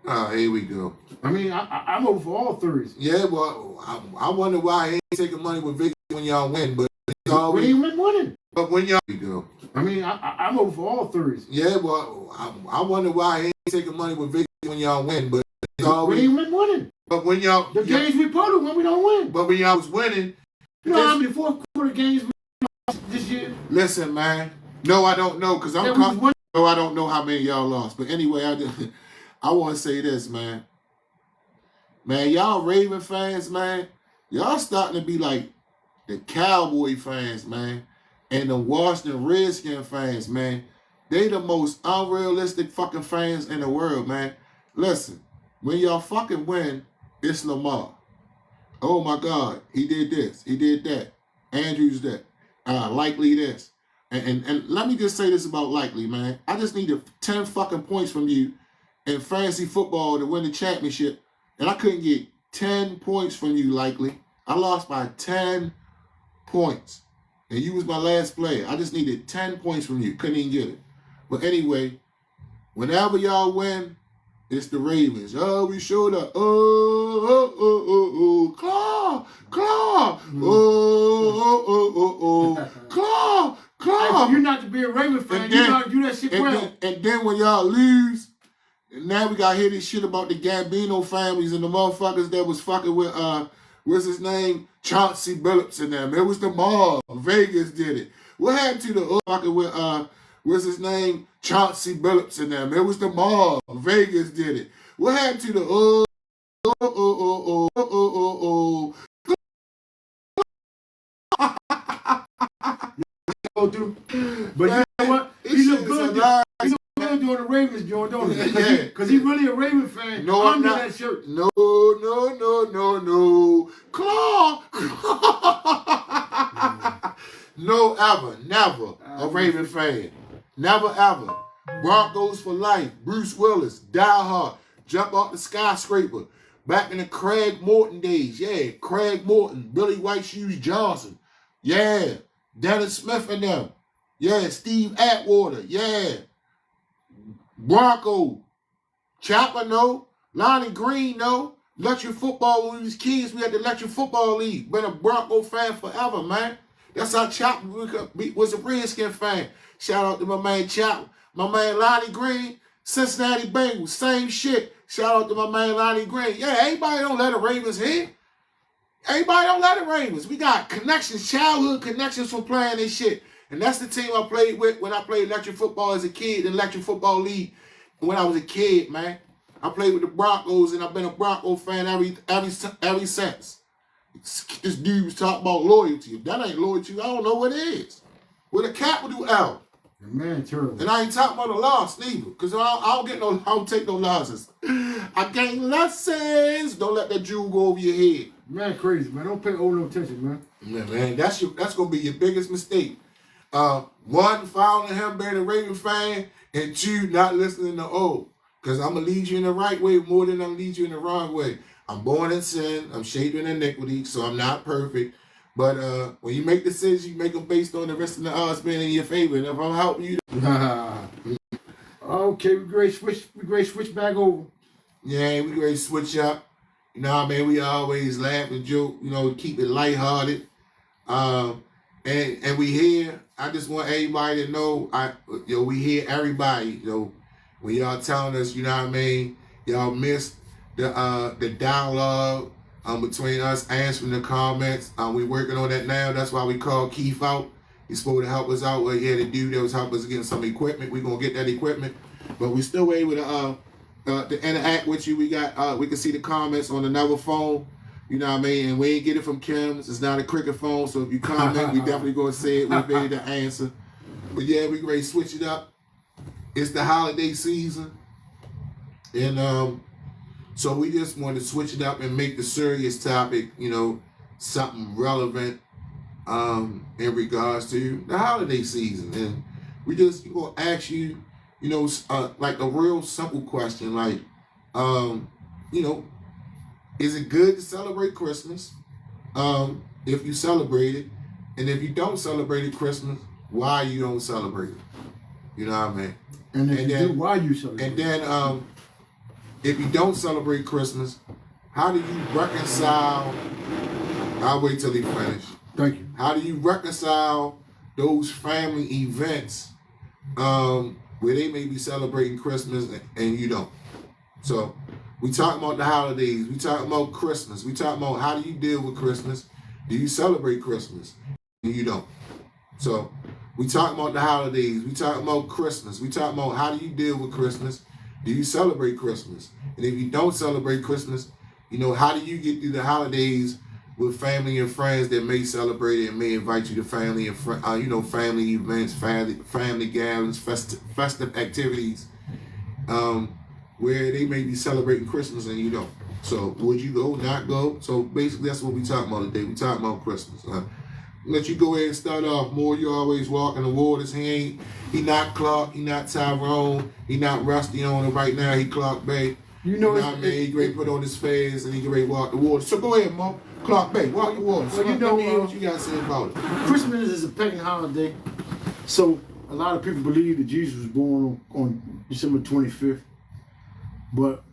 S2: Here we go.
S1: I mean, I'm over for all theories.
S2: Yeah, well, I wonder why he ain't taking money with Vegas when y'all win, but it's always.
S1: When he went winning.
S2: But when y'all go.
S1: I mean, I'm over for all theories.
S2: Yeah, well, I wonder why he ain't taking money with Vegas when y'all win, but it's always.
S1: When he went winning.
S2: But when y'all.
S1: The games we put when we don't win.
S2: But when y'all was winning.
S1: You know how many fourth quarter games we lost this year?
S2: Listen, man. No, I don't know, because No, I don't know how many y'all lost. But anyway, I want to say this, man. Man, y'all Raven fans, man, y'all starting to be like the Cowboy fans, man, and the Washington Redskin fans, man. They the most unrealistic fucking fans in the world, man. Listen, when y'all fucking win, it's Lamar. Oh my God, he did this, he did that. Andrews that. Likely this. And let me just say this about Likely, man. I just needed 10 fucking points from you in fantasy football to win the championship. And I couldn't get 10 points from you, Likely. I lost by 10 points. And you was my last player. I just needed 10 points from you. Couldn't even get it. But anyway, whenever y'all win, it's the Ravens. Oh, we showed up. Claw. Claw.
S1: Hey, you're not to be a Raven fan. You gotta do that shit well.
S2: And then when y'all lose, now we gotta hear this shit about the Gambino families and the motherfuckers that was fucking with what's his name? Chauncey Billups and them. It was the mob. Vegas did it. What happened to the fucking with what's his name? Chauncey Billups and them. It was the mob. Vegas did it. What happened to the
S1: But you know what? He look good. He look good doing the Ravens joint, don't he? Because he's really a Raven fan under that shirt.
S2: No. Claw. No, ever. Never a Raven fan. Never, ever. Broncos for life. Bruce Willis. Die Hard. Jump off the skyscraper. Back in the Craig Morton days. Yeah, Craig Morton. Billy White Shoes Johnson. Yeah. Dennis Smith and them. Yeah, Steve Atwater. Yeah. Bronco. Chopper, no. Lonnie Green, no. Electric football, when we was kids, we had the Electric Football League. Been a Bronco fan forever, man. That's how Chopper was a Redskin fan. Shout out to my man Chopper. My man Lonnie Green, Cincinnati Bengals, same shit. Shout out to my man Lonnie Green. Yeah, everybody don't let the Ravens hit. Everybody don't let the Ravens. We got connections, childhood connections from playing this shit. And that's the team I played with when I played electric football as a kid, the Electric Football League. When I was a kid, man. I played with the Broncos, and I've been a Bronco fan ever since. This dude was talking about loyalty. If that ain't loyalty, I don't know what it is. With a capital L.
S1: Man, terrible.
S2: And I ain't talking about a loss neither, because I don't take no losses. I gain lessons. Don't let that jewel go over your head.
S1: Man, crazy, man. Don't pay no attention, man.
S2: Yeah, man, that's gonna be your biggest mistake. One, following him being a Raven fan, and two, not listening to O. Because I'm going to lead you in the right way more than I'm going to lead you in the wrong way. I'm born in sin. I'm shaped in iniquity, so I'm not perfect. But when you make decisions, you make them based on the rest of the odds being in your favor. And if I'm helping you...
S1: Okay, we great switch back over.
S2: Yeah, we ready to switch up. You know what I mean? We always laugh and joke, you know, keep it lighthearted. And we here. I just want everybody to know, we hear everybody, when y'all telling us, you know what I mean, y'all missed the dialogue between us answering the comments. We working on that now. That's why we called Keith out. He's supposed to help us out. Well, yeah, the dude that was helping us getting some equipment. We're gonna get that equipment, but we still able to interact with you. We can see the comments on another phone. You know what I mean? And we ain't get it from Kim's. It's not a cricket phone, so if you comment, we definitely gonna say it. We're ready to answer. But yeah, we ready to switch it up. It's the holiday season. And so we just want to switch it up and make the serious topic, something relevant in regards to the holiday season. And we just gonna ask you, like a real simple question, like, is it good to celebrate Christmas? If you celebrate it, and if you don't celebrate Christmas, why you don't celebrate it? You know what I mean?
S1: And if you do, why you celebrate?
S2: And then, if you don't celebrate Christmas, how do you reconcile? I'll wait till he finish.
S1: Thank you.
S2: How do you reconcile those family events where they may be celebrating Christmas and you don't? So we talking about the holidays. We talking about Christmas. We talking about how do you deal with Christmas? Do you celebrate Christmas? And you don't. So we talking about the holidays. We talking about Christmas. We talking about how do you deal with Christmas? Do you celebrate Christmas? And if you don't celebrate Christmas, how do you get through the holidays with family and friends that may celebrate it and may invite you to family and family events, family gatherings, festive activities, where they may be celebrating Christmas and you don't. So would you go, not go? So basically that's what we talking about today. We talking about Christmas. Let you go ahead and start off. More, you always walking the waters. He not Clark, he not Tyrone, he not Rusty on it right now. He Clark Bay. You know what I mean? He ready to put on his fez and he ready to walk the water. So go ahead, Mo. Clark Bay, walk the water. So let me hear what you got to say about it.
S1: Christmas is a pagan holiday. So a lot of people believe that Jesus was born on December 25th. But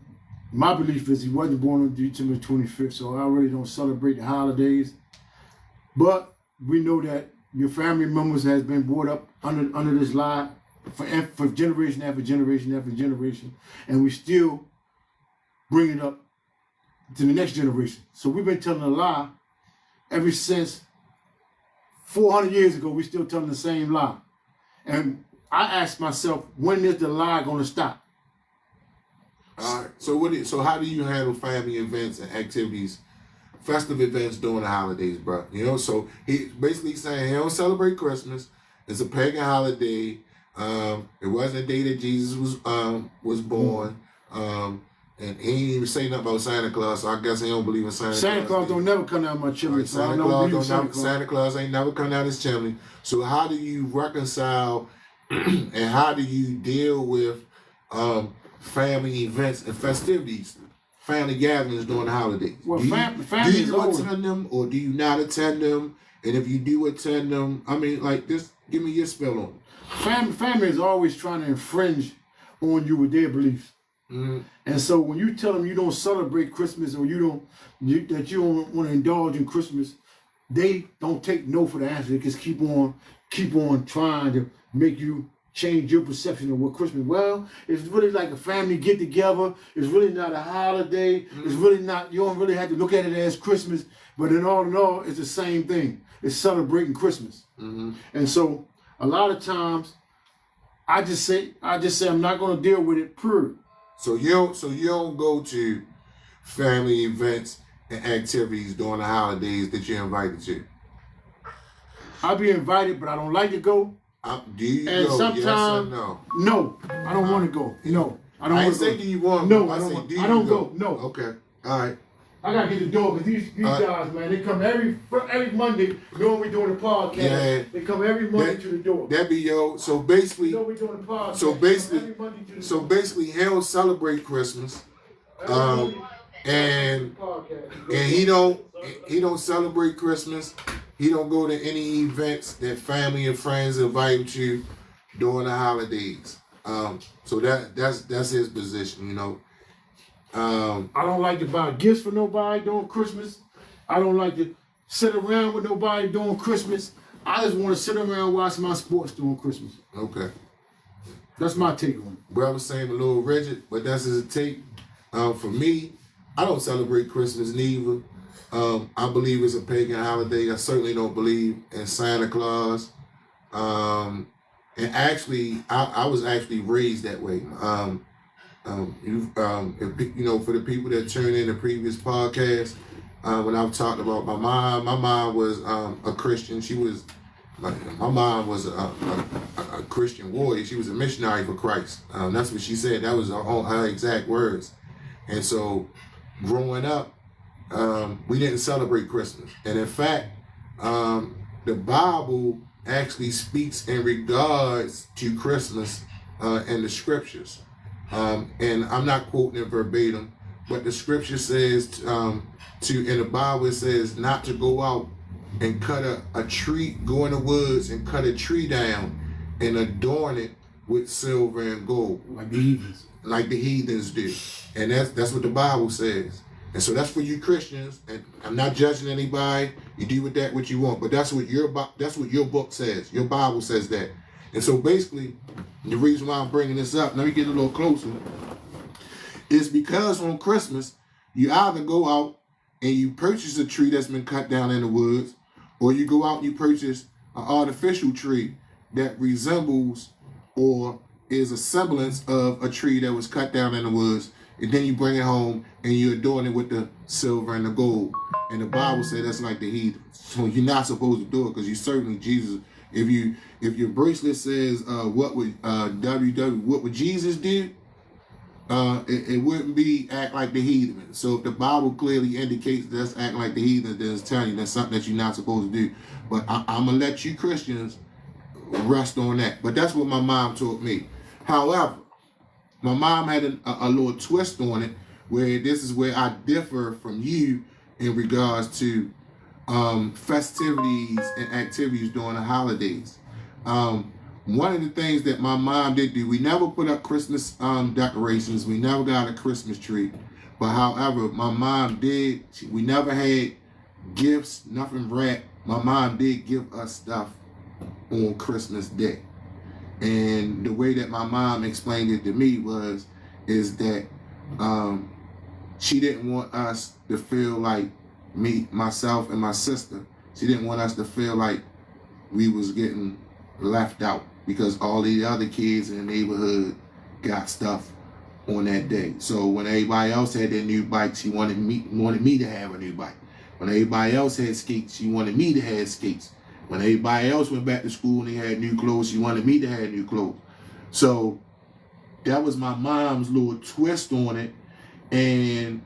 S1: my belief is he wasn't born on December 25th, so I really don't celebrate the holidays. But we know that your family members has been brought up under this lie for generation after generation after generation, and we still bring it up to the next generation. So we've been telling a lie ever since 400 years ago. We still telling the same lie, and I ask myself, when is the lie going to stop?
S2: All right. So how do you handle family events and activities, festive events during the holidays, bro? So he basically saying he don't celebrate Christmas. It's a pagan holiday. It wasn't a day that Jesus was born. And he ain't even say nothing about Santa Claus, so I guess he don't believe in Santa Claus.
S1: Santa Claus don't never come down my chimney.
S2: Right,
S1: So I don't believe in Santa Claus.
S2: Santa Claus ain't never come down his chimney. So how do you reconcile and how do you deal with family events and festivities, family gatherings during the holidays?
S1: Well, family
S2: do
S1: is
S2: you
S1: always...
S2: attend them or do you not attend them? And if you do attend them, I mean, like, just give me your spell on it.
S1: Family is always trying to infringe on you with their beliefs.
S2: Mm-hmm.
S1: And so when you tell them you don't celebrate Christmas or that you don't want to indulge in Christmas, they don't take no for the answer. They just keep on trying to make you change your perception of what Christmas. Well, it's really like a family get together. It's really not a holiday. Mm-hmm. It's really not. You don't really have to look at it as Christmas. But in all, it's the same thing. It's celebrating Christmas.
S2: Mm-hmm.
S1: And so a lot of times, I just say I'm not going to deal with it. Period.
S2: So you don't go to family events and activities during the holidays that you're invited to?
S1: I'll be invited, but I don't like to go.
S2: Do you
S1: and
S2: go?
S1: Sometimes,
S2: yes or no?
S1: No, I don't want to go. No, I don't want to go.
S2: I say do you want to
S1: go?
S2: No,
S1: I don't go. No.
S2: Okay. All right.
S1: I gotta get the door because these guys, man, they come every Monday knowing we're doing the podcast. Yeah. They come every Monday to the door.
S2: That be so basically.
S1: You know we're doing the podcast.
S2: So basically, he don't celebrate Christmas, and he don't celebrate Christmas. He don't go to any events that family and friends invite him to during the holidays. So that's his position, you know.
S1: I don't like to buy gifts for nobody during Christmas. I don't like to sit around with nobody during Christmas. I just want to sit around and watch my sports during Christmas.
S2: Okay.
S1: That's my take on it.
S2: Brother saying a little rigid, but that's his take. For me, I don't celebrate Christmas neither. I believe it's a pagan holiday. I certainly don't believe in Santa Claus. And actually, I was actually raised that way. For the people that tuned in the previous podcast, when I've talked about my mom was a Christian. My mom was a Christian warrior. She was a missionary for Christ. That's what she said. That was her exact words. And so, growing up, we didn't celebrate Christmas. And in fact, the Bible actually speaks in regards to Christmas in the scriptures. And I'm not quoting it verbatim, but the scripture says in the Bible it says not to go out and cut a tree, go in the woods and cut a tree down and adorn it with silver and gold.
S1: Like the heathens
S2: do. And that's what the Bible says. And so that's for you Christians, and I'm not judging anybody. You do with that what you want, but that's what your book says. Your Bible says that. And so basically, the reason why I'm bringing this up, let me get a little closer, is because on Christmas, you either go out and you purchase a tree that's been cut down in the woods, or you go out and you purchase an artificial tree that resembles or is a semblance of a tree that was cut down in the woods, and then you bring it home and you adorn it with the silver and the gold. And the Bible said that's like the heathen. So you're not supposed to do it because you certainly Jesus. If your bracelet says what would Jesus do, it wouldn't be act like the heathen. So if the Bible clearly indicates that's acting like the heathen, then it's telling you that's something that you're not supposed to do. But I'm gonna let you Christians rest on that. But that's what my mom taught me. However, my mom had a little twist on it, where this is where I differ from you in regards to festivities and activities during the holidays. One of the things that my mom did do, we never put up Christmas decorations. We never got a Christmas tree. But however, my mom did, we never had gifts, nothing wrapped. My mom did give us stuff on Christmas Day. And the way that my mom explained it to me is that she didn't want us to feel like myself and my sister, she didn't want us to feel like we was getting left out because all the other kids in the neighborhood got stuff on that day. So when everybody else had their new bike, she wanted me to have a new bike. When everybody else had skates, she wanted me to have skates. When everybody else went back to school and they had new clothes, she wanted me to have new clothes. So
S3: that was my mom's little twist on it. And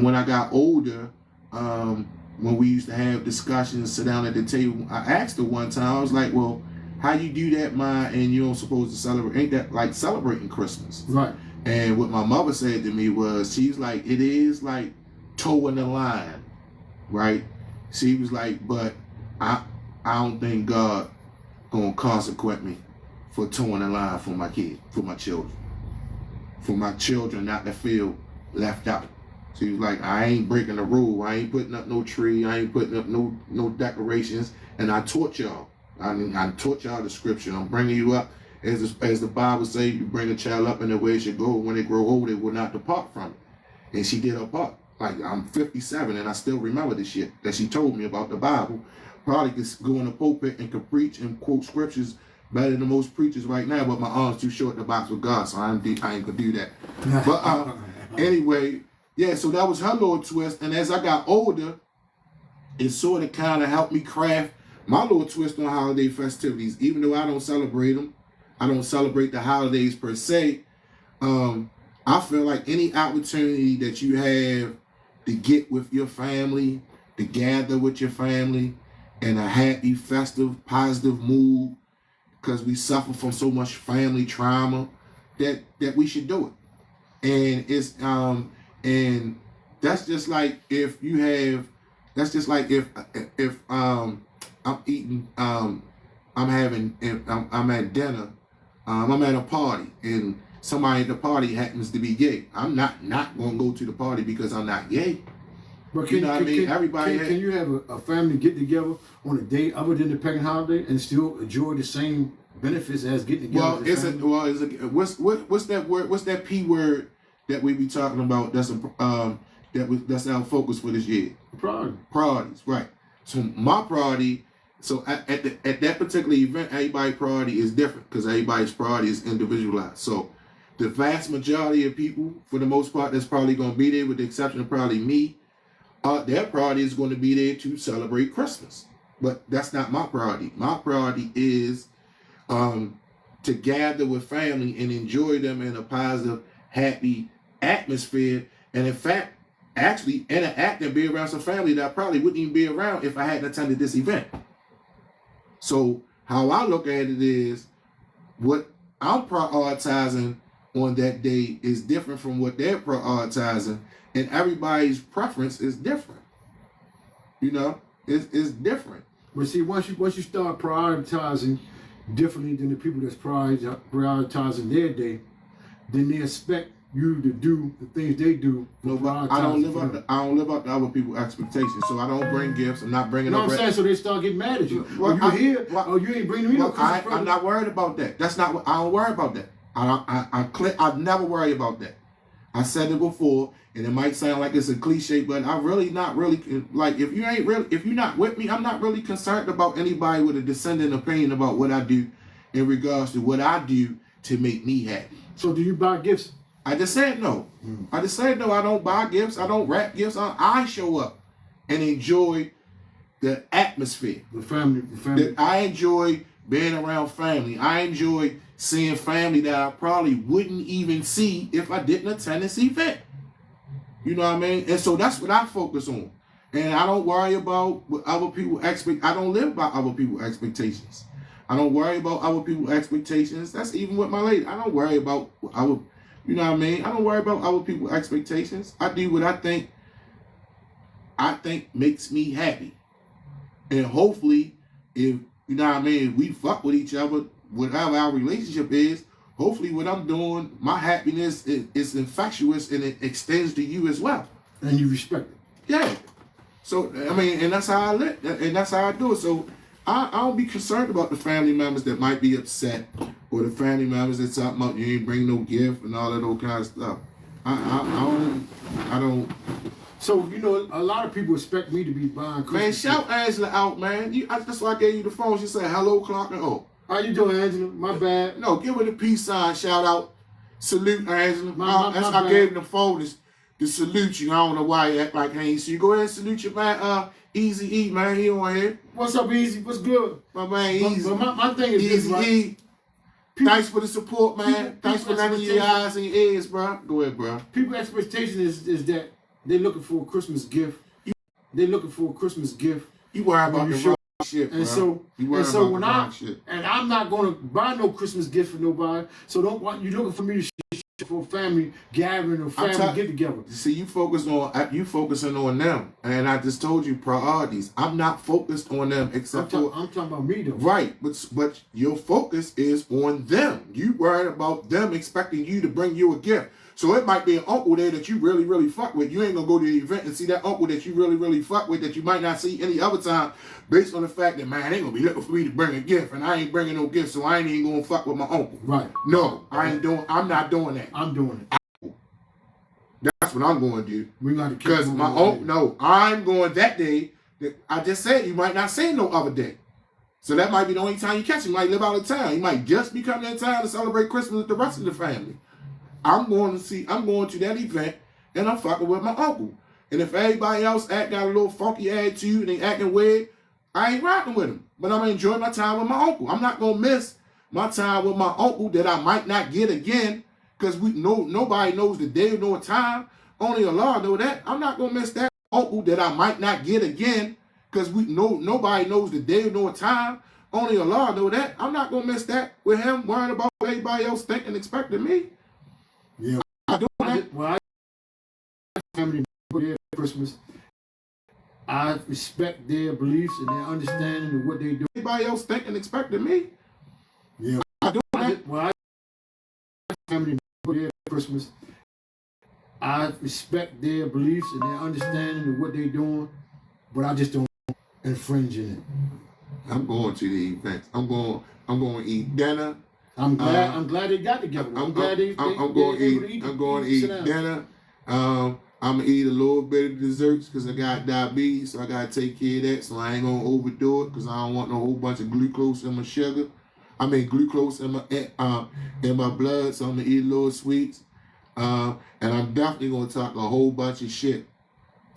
S3: when I got older, when we used to have discussions, sit down at the table, I asked her one time, I was like, well, how you do that, Ma, and you don't supposed to celebrate? Ain't that like celebrating Christmas?
S1: Right.
S3: And what my mother said to me was, she's like, it is like towing the line, right? She was like, but I don't think God gonna consequent me for towing the line for my kid, for my children not to feel left out. She was like, I ain't breaking the rule. I ain't putting up no tree. I ain't putting up no decorations. And I taught y'all. I taught y'all the scripture. I'm bringing you up as the Bible says, you bring a child up in the way it should go. When they grow old, they will not depart from it. And she did her part. Like, I'm 57 and I still remember the shit that she told me about the Bible. Probably could go in the pulpit and could preach and quote scriptures better than most preachers right now, but my arm's too short to box with God, so I ain't gonna do that. But anyway, yeah, so that was her little twist. And as I got older, it sort of kind of helped me craft my little twist on holiday festivities. Even though I don't celebrate them, I don't celebrate the holidays per se. I feel like any opportunity that you have to get with your family, to gather with your family in a happy, festive, positive mood, because we suffer from so much family trauma, that we should do it. And it's and that's just like if you have, that's just like if I'm eating, I'm at dinner, I'm at a party and somebody at the party happens to be gay. I'm not gonna go to the party because I'm not gay.
S1: But can you have a family get together on a day other than the pagan holiday and still enjoy the same benefits as getting together?
S3: What's that word? What's that P word that we be talking about? That's that's our focus for this year. Priorities, right? So my priority. So at that particular event, everybody's priority is different because everybody's priority is individualized. So the vast majority of people, for the most part, that's probably going to be there, with the exception of probably me. Their priority is going to be there to celebrate Christmas. But that's not my priority. My priority is to gather with family and enjoy them in a positive, happy atmosphere. And in fact, actually interact and be around some family that I probably wouldn't even be around if I hadn't attended this event. So how I look at it is, what I'm prioritizing on that day is different from what they're prioritizing. And everybody's preference is different. You know, it's different.
S1: But see, once you start prioritizing differently than the people that's prioritizing their day, then they expect you to do the things they do.
S3: No, but I don't live up to other people's expectations. So I don't bring gifts. I'm not bringing.
S1: No, I'm saying, so they start getting mad at you. Well, you ain't bringing me no Christmas present.
S3: I'm not worried about that. That's not what I don't worry about that. I never worry about that. I said it before, and it might sound like it's a cliche, but I'm really not really like, if you're not with me, I'm not really concerned about anybody with a dissenting opinion about what I do in regards to what I do to make me happy.
S1: So do you buy gifts?
S3: I just said no. I just said no. I don't buy gifts. I don't wrap gifts. I show up and enjoy the atmosphere.
S1: The family.
S3: I enjoy being around family. I enjoy seeing family that I probably wouldn't even see if I didn't attend this event. You know what I mean? And so that's what I focus on. And I don't worry about what other people expect. I don't live by other people's expectations. I don't worry about other people's expectations. That's even with my lady. I don't worry about our, you know what I mean? I don't worry about other people's expectations. I do what I think makes me happy. And hopefully, if, you know what I mean, we fuck with each other, whatever our relationship is, hopefully what I'm doing, my happiness is infectious and it extends to you as well.
S1: And you respect it.
S3: Yeah. So, I mean, and that's how I live, and that's how I do it. So I don't be concerned about the family members that might be upset, or the family members that talk about you ain't bring no gift and all that old kind of stuff. I don't.
S1: So, you know, a lot of people expect me to be buying Christmas.
S3: Man, shout Angela out, man. That's why I gave you the phone. She said, hello, Clark, and oh.
S1: How you doing, Angela? My bad.
S3: No, give her the peace sign, shout out. Salute, Angela. I
S1: bad.
S3: gave him the phone to salute you. I don't know why you act like ain't. So you go ahead and salute your man, Easy E, man. He on here.
S1: What's up, Easy? What's good?
S3: My man, Easy.
S1: But my thing is
S3: Easy
S1: this, right?
S3: E. Thanks for the support, man. Thanks for lending your eyes and your ears, bro. Go ahead, bro.
S1: People's expectation is that they're looking for a Christmas gift. They're looking for a Christmas gift.
S3: You worry about the wrong shit, bro.
S1: And so,
S3: you worry about the wrong shit.
S1: And I'm not gonna buy no Christmas gift for nobody. So don't want you looking for me to shit for a family gathering or family get together.
S3: See, you focusing on them, and I just told you priorities. I'm not focused on them except
S1: I'm talking about me though.
S3: Right, but your focus is on them. You worried about them expecting you to bring you a gift. So it might be an uncle there that you really, really fuck with. You ain't gonna go to the event and see that uncle that you really, really fuck with that you might not see any other time based on the fact that, man, they gonna be looking for me to bring a gift and I ain't bringing no gift, so I ain't even gonna fuck with my uncle.
S1: Right.
S3: No, I'm not doing that.
S1: I'm doing it.
S3: That's what I'm going to do.
S1: We got to
S3: because my uncle. No, I'm going that day. I just said you might not see no other day. So that might be the only time you catch him. You might live out of town. You might just be coming in town to celebrate Christmas with the rest of the family. I'm going to that event and I'm fucking with my uncle. And if everybody else got a little funky attitude and they acting weird, I ain't rocking with them. But I'm going to enjoy my time with my uncle. I'm not going to miss my time with my uncle that I might not get again because nobody knows the day nor time. Only Allah know that. I'm not going to miss that uncle that I might not get again because nobody knows the day nor time. Only Allah know that. I'm not going to miss that with him worrying about what everybody else think and expecting me.
S1: Yeah.
S3: I do that.
S1: Well, I family for Christmas. I respect their beliefs and their understanding of what they do.
S3: Anybody else think and expecting me?
S1: Yeah.
S3: I do that.
S1: Well, I family for Christmas. I respect their beliefs and their understanding of what they're doing, but I just don't infringe in it.
S3: I'm going to the event. I'm going to eat dinner.
S1: I'm glad they got together. I'm glad they
S3: I'm going to eat dinner. I'm gonna eat a little bit of desserts because I got diabetes, so I gotta take care of that. So I ain't gonna overdo it because I don't want no whole bunch of glucose in my sugar. I mean glucose in my blood. So I'm gonna eat a little sweets. And I'm definitely gonna talk a whole bunch of shit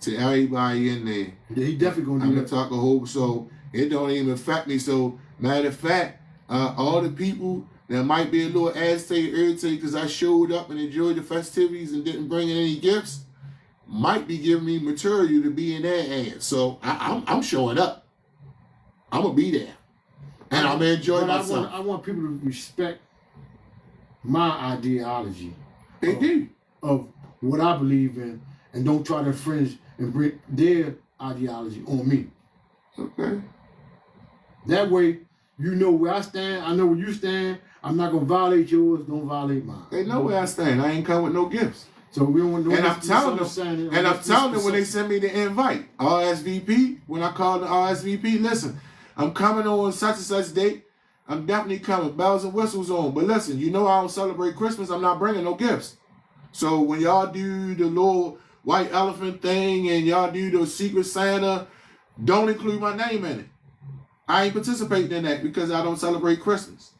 S3: to everybody in there.
S1: Yeah, he definitely gonna do
S3: I'm
S1: that.
S3: gonna talk a whole, so it don't even affect me. So matter of fact, all the people that might be a little agitated, irritated because I showed up and enjoyed the festivities and didn't bring in any gifts, might be giving me material to be in their ass. So I'm showing up. I'm gonna be there, and I'm gonna enjoy myself.
S1: I want people to respect my ideology.
S3: They do.
S1: Of what I believe in, and don't try to infringe and bring their ideology on me.
S3: Okay.
S1: That way, you know where I stand. I know where you stand. I'm not gonna violate yours. Don't violate mine.
S3: They know where I stand. I ain't come with no gifts.
S1: So we don't want no.
S3: And I'm telling them when they send me the invite, RSVP. When I call the RSVP, listen, I'm coming on such and such date. I'm definitely coming. Bells and whistles on. But listen, you know I don't celebrate Christmas. I'm not bringing no gifts. So when y'all do the little white elephant thing and y'all do the Secret Santa, don't include my name in it. I ain't participating in that because I don't celebrate Christmas.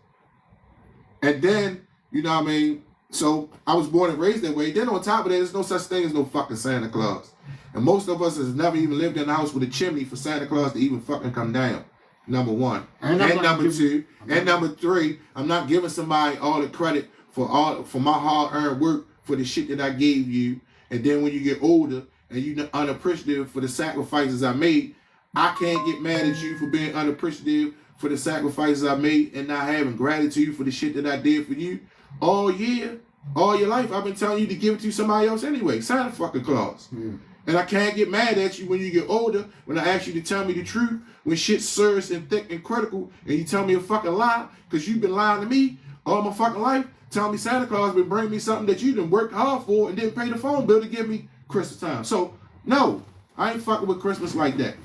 S3: And then, you know what I mean? So I was born and raised that way. Then on top of that, there's no such thing as no fucking Santa Claus. And most of us has never even lived in a house with a chimney for Santa Claus to even fucking come down. Number one. And number two. And number three, I'm not giving somebody all the credit for my hard-earned work for the shit that I gave you. And then when you get older and you're unappreciative for the sacrifices I made, I can't get mad at you for being unappreciative for the sacrifices I made and not having gratitude for the shit that I did for you. All year, all your life, I've been telling you to give it to somebody else anyway. Santa fucking Claus. Yeah. And I can't get mad at you when you get older, when I ask you to tell me the truth, when shit's serious and thick and critical, and you tell me a fucking lie, because you've been lying to me all my fucking life, telling me Santa Claus been bringing me something that you done worked hard for and didn't pay the phone bill to give me Christmas time. So, no, I ain't fucking with Christmas like that.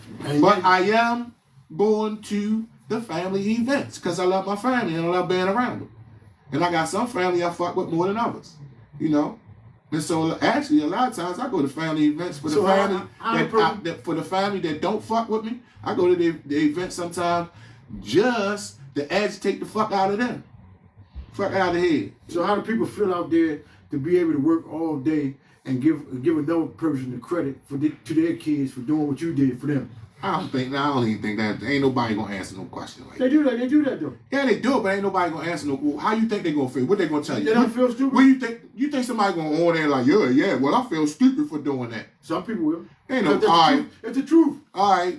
S3: But I am going to the family events, because I love my family and I love being around them. And I got some family I fuck with more than others, you know. And so actually, a lot of times I go to family events for the for the family that don't fuck with me. I go to the event sometimes just to agitate the fuck out of them, fuck out of here.
S1: So how do people feel out there to be able to work all day and give another person the credit to their kids for doing what you did for them?
S3: I don't even think that. Ain't nobody gonna answer no question like that.
S1: They do that. They do that though.
S3: Yeah, they do it, but ain't nobody gonna answer no. Well, how you think they gonna feel? What they gonna tell you?
S1: They don't feel stupid.
S3: What do you think? You think somebody gonna go on there like, yeah? Well, I feel stupid for doing that.
S1: Some people will.
S3: Ain't no. All right.
S1: It's the truth.
S3: All right.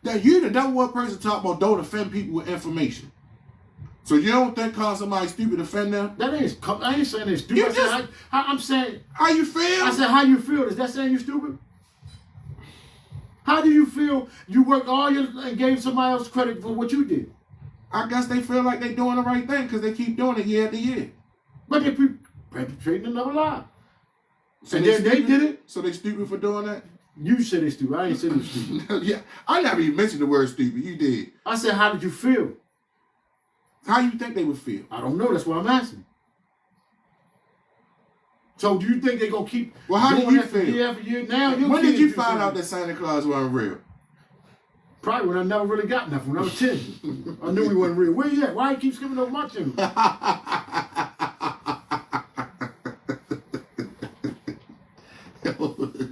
S3: That you the number one person talk about don't offend people with information. So you don't think calling somebody stupid offend them?
S1: That ain't. I ain't saying they're stupid. I'm saying.
S3: How you feel?
S1: I said how you feel. Is that saying you're stupid? How do you feel? You worked all your and gave somebody else credit for what you did.
S3: I guess they feel like they doing the right thing because they keep doing it year after year.
S1: But they're perpetrating another lie.
S3: So
S1: and then they did it.
S3: So they stupid for doing that?
S1: You said they stupid. I ain't said they stupid.
S3: Yeah, I never even mentioned the word stupid. You did.
S1: I said, how did you feel?
S3: How you think they would feel?
S1: I don't know. That's why I'm asking. So do you think they're going to keep
S3: well, how
S1: doing
S3: do you
S1: that
S3: feel?
S1: Year after year? Now,
S3: when did you find out that Santa Claus wasn't real?
S1: Probably when I never really got nothing. When I was 10. I knew he wasn't real. Where you at? Why you keep skipping over my 10?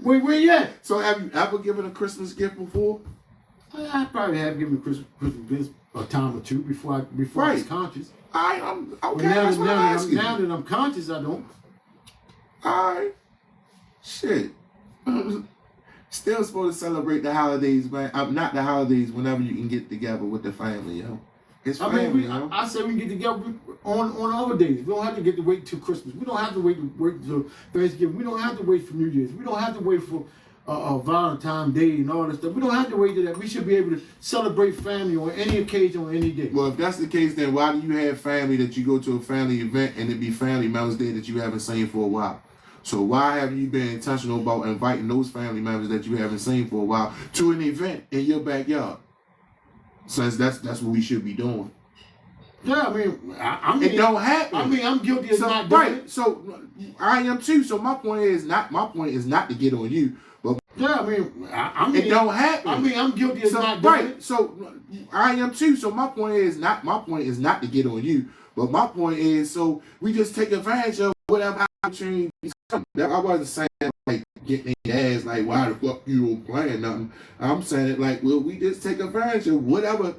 S1: Where you at?
S3: So have you ever given a Christmas gift before?
S1: I probably have given a Christmas gift a time or two before I was conscious.
S3: I'm okay.
S1: But now that I'm conscious, I don't.
S3: All right. Shit. Still supposed to celebrate the holidays, man. Not the holidays, whenever you can get together with the family, yo. It's family, yo.
S1: I say we can get together on other days. We don't have to wait till Christmas. We don't have to wait till Thanksgiving. We don't have to wait for New Year's. We don't have to wait for Valentine's Day and all this stuff. We don't have to wait till that. We should be able to celebrate family on any occasion, on any day.
S3: Well, if that's the case, then why do you have family that you go to a family event and it be family members there that you haven't seen for a while? So why have you been intentional about inviting those family members that you haven't seen for a while to an event in your backyard? Since that's what we should be doing.
S1: Yeah, I mean,
S3: it don't happen.
S1: I mean, I'm guilty of not doing it.
S3: So I am too. So my point is not to get on you, but
S1: yeah, I mean,
S3: it don't happen.
S1: I mean, I'm guilty of not doing it.
S3: So I am too. So my point is not to get on you, but my point is so we just take advantage of whatever opportunity. I wasn't saying like getting their ass like why the fuck you don't playing nothing. I'm saying it like well we just take advantage of whatever.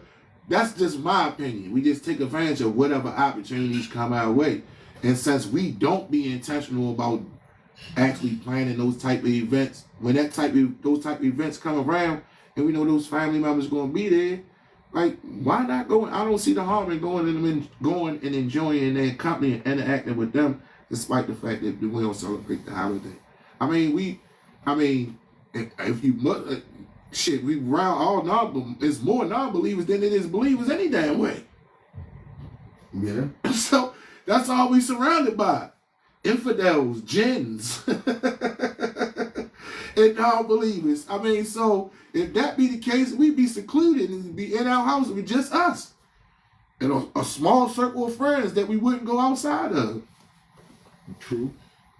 S3: That's just my opinion. We just take advantage of whatever opportunities come our way. And since we don't be intentional about actually planning those type of events, when those type of events come around and we know those family members going to be there, like why not go? I don't see the harm in going and enjoying their company and interacting with them, despite the fact that we don't celebrate the holiday. If you look. Shit, we round all it's more non-believers than it is believers any damn way.
S1: Yeah.
S3: So that's all we surrounded by. Infidels, jinns, and non-believers. I mean, so if that be the case, we'd be secluded and be in our house with just us. And a small circle of friends that we wouldn't go outside of.
S1: True.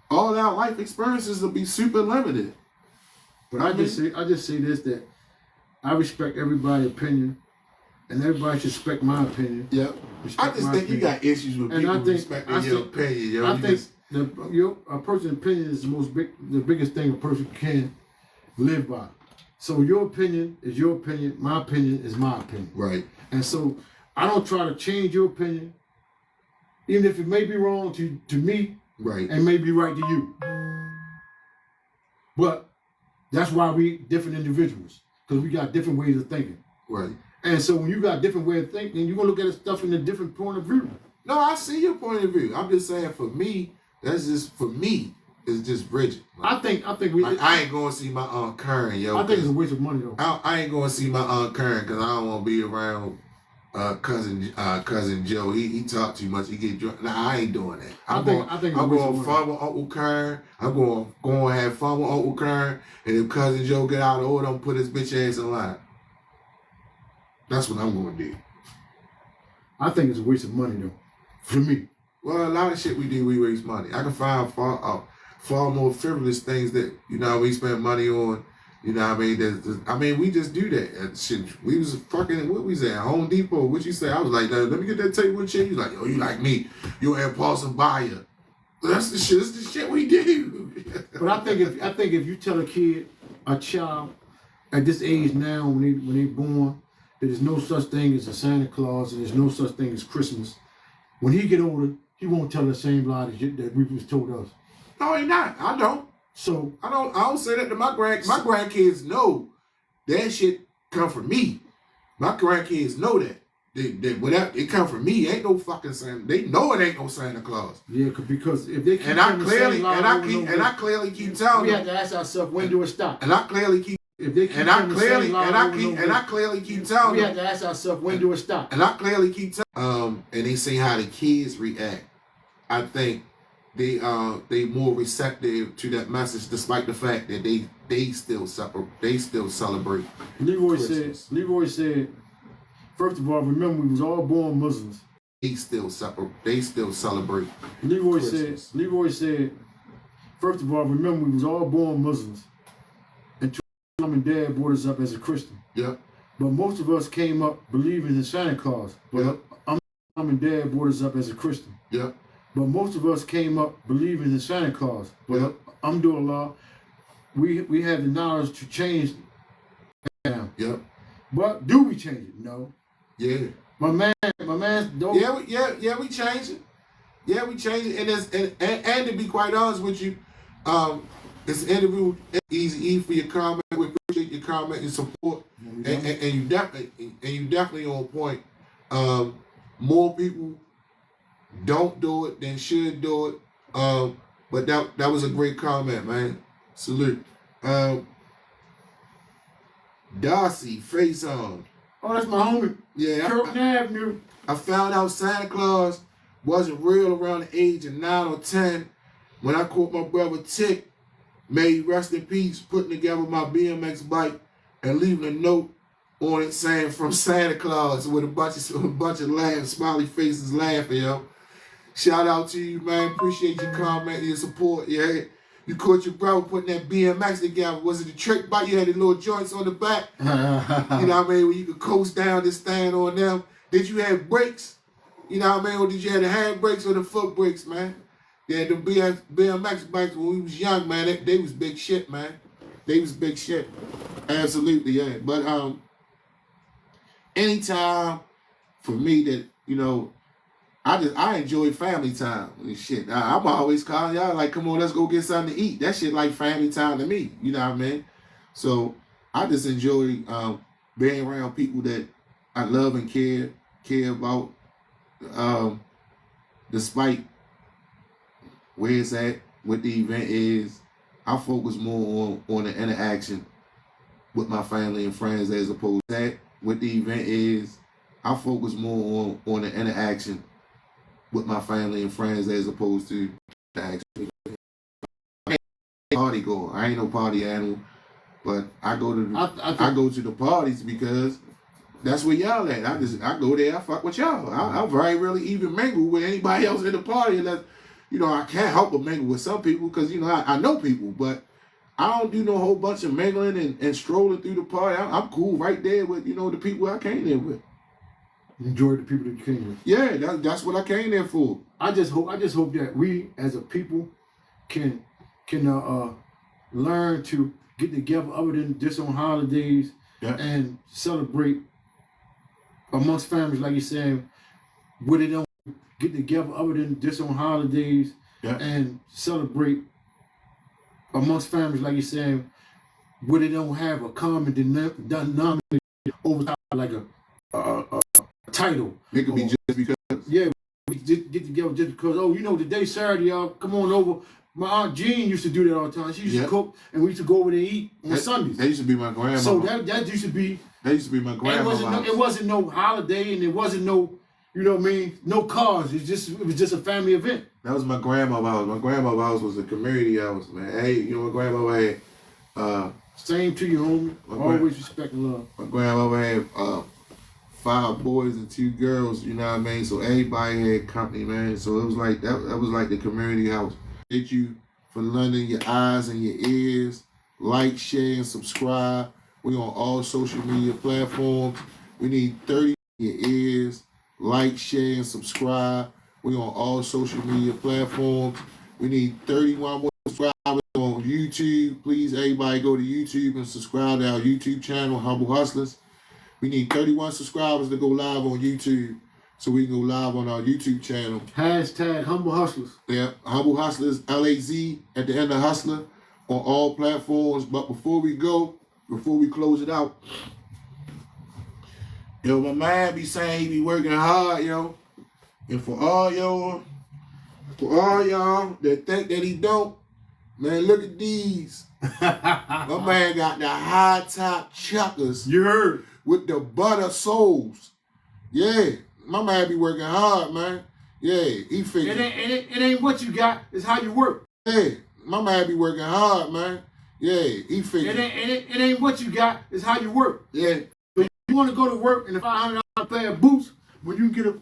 S3: All our life experiences will be super limited.
S1: But I just say this, that I respect everybody's opinion, and everybody should respect my opinion.
S3: Yeah. I just think you got issues with people respecting your opinion. Yo.
S1: I think a person's opinion is the biggest thing a person can live by. So your opinion is your opinion. My opinion is my opinion.
S3: Right.
S1: And so I don't try to change your opinion, even if it may be wrong to me,
S3: right,
S1: and may be right to you. But that's why we different individuals, because we got different ways of thinking.
S3: Right.
S1: And so when you got a different way of thinking, you're going to look at stuff in a different point of view.
S2: No, I see your point of view. I'm just saying for me, it's just rigid. Like,
S1: I think we.
S2: Like, I ain't going to see my Aunt Karen, yo.
S1: I think it's a waste of money, though.
S2: I ain't going to see my Aunt Karen because I don't want to be around cousin Joe. He talk too much. He get drunk. Nah, I ain't doing that. I'm going fun with Uncle Karen. I'm going to have fun with Uncle Karen. And if cousin Joe get out of order, I'm put his bitch ass in line. That's what I'm going to do.
S1: I think it's a waste of money, though, for me.
S2: Well, a lot of shit we do, we waste money. I can find far more frivolous things that, we spend money on. You know what I mean? We just do that. Shit, we was fucking, what we was at? Home Depot. What you say? I was like, let me get that table and chair. You like, yo, you like me. You're an impulsive buyer. That's the shit we do.
S1: But I think if you tell a child, at this age now, when they born, that there's no such thing as a Santa Claus and there's no such thing as Christmas. When he get older, he won't tell the same lie that we was told us.
S2: No, he not. I don't.
S1: So
S2: I don't say that to my grandkids know that shit come from me. My grandkids know that. They whatever it come from me. Ain't no fucking Santa. They know it ain't no Santa Claus.
S1: yeah, because if they keep
S2: And I
S1: telling the same lie
S2: clearly keep telling
S1: we
S2: them.
S1: have to ask ourselves, when do it stop?
S2: And I clearly keep
S1: If they keep
S2: and I
S1: telling the same
S2: clearly
S1: lie
S2: and I
S1: over
S2: clearly keep telling
S1: we
S2: them.
S1: have to ask ourselves, when do it stop?
S2: And I clearly keep telling and they see how the kids react. I think they more receptive to that message, despite the fact that they still celebrate.
S1: Leroy
S2: Christmas.
S1: said, first of all, remember we was all born Muslims.
S2: They still celebrate.
S1: Leroy
S2: Christmas.
S1: said, first of all, remember we was all born Muslims. And mom and dad brought us up as a Christian.
S2: Yep.
S1: But most of us came up believing in Santa Claus. But
S2: Yep.
S1: mom and dad brought us up as a Christian.
S2: Yep.
S1: But most of us came up believing in Santa Claus. But
S2: Yep.
S1: alhamdulillah, we had the knowledge to change now.
S2: Yep.
S1: But do we change it? No.
S2: Yeah.
S1: My man, don't.
S2: Yeah, we change it. Yeah, we change it. And to be quite honest with you, this interview easy for your comment. We appreciate your comment and support. And you definitely on point. More people don't do it than should do it. But that was a great comment, man. Salute. Darcy, face on.
S1: Oh, that's my homie.
S2: Yeah,
S1: Kirkland Avenue.
S2: I found out Santa Claus wasn't real around the age of 9 or 10 when I caught my brother Tick, may he rest in peace, putting together my BMX bike and leaving a note on it saying from Santa Claus with a bunch of laughs, smiley faces laughing, yo. Shout out to you, man. Appreciate your comment and your support. Yeah, you caught your brother putting that BMX together. Was it the trick bike? You had the little joints on the back. You know what I mean? Where you could coast down this thing on them. Did you have brakes? You know what I mean? Or did you have the hand brakes or the foot brakes, man? They had the BMX bikes when we was young, man. They was big shit, man. They was big shit. Absolutely, yeah. But anytime for me that, you know, I enjoy family time and shit. I'm always calling y'all like, come on, let's go get something to eat. That shit like family time to me. You know what I mean? So I just enjoy being around people that I love and care about. Despite where it's at, what the event is, I focus more on the interaction with my family and friends as opposed to that. What the event is, I focus more on the interaction with my family and friends as opposed to the action. I ain't party goer. I ain't no party animal, but I go to I go to the parties because that's where y'all at. I go there, I fuck with y'all. I very rarely even mingle with anybody else in the party unless, you know, I can't help but mingle with some people because, you know, I know people, but I don't do no whole bunch of mingling and strolling through the party. I'm cool right there with, you know, the people I came there with.
S1: Enjoy the people that you came with.
S2: Yeah, that's what I came there for.
S1: I just hope that we as a people can learn to get together other than just on holidays and celebrate amongst families, like you're saying, where they don't get together other than just on holidays and celebrate amongst families, like you're saying, where they don't have a common denominator over top like a title.
S2: It could be just because.
S1: Yeah, we get together just because, oh, you know, today Saturday, y'all, come on over. My Aunt Jean used to do that all the time. She used to cook, and we used to go over there and eat on Sundays.
S2: That used to be my grandma.
S1: So that used to be.
S2: That used to be my grandma.
S1: It wasn't no holiday, and it wasn't no, you know what I mean, no cars. It was just a family event.
S2: That was my grandma's house. My grandma's house was a community house, man. Hey, you know, my grandma had.
S1: Same to you, homie. Always respect and love.
S2: My grandma had 5 boys and 2 girls. You know what I mean? So everybody had company, man. So it was like that was like the community house. Thank you for lending your eyes and your ears. Like, share, and subscribe. We on all social media platforms. We need 30 your ears. Like, share, and subscribe. We on all social media platforms. We need 31 more.
S3: subscribers on YouTube. Please, everybody go to YouTube and subscribe to our YouTube channel, Humble Hustlers. We need 31 subscribers to go live on YouTube, so we can go live on our YouTube channel.
S1: Hashtag Humble Hustlers.
S3: Yeah, Humble Hustlers, LAZ at the end of Hustler on all platforms. But before we close it out, yo, my man be saying he be working hard, yo. And for all y'all that think that he don't, man, look at these. My man got the high top chuckers.
S1: You heard.
S3: With the butter soles. Yeah, my man be working hard, man. Yeah, he figured.
S1: It ain't what you got, it's how you work.
S3: Yeah, my man be working hard, man. Yeah, he figured.
S1: It ain't what you got, it's how you work.
S3: Yeah.
S1: So you want to go to work in a $500 pair of boots when you get a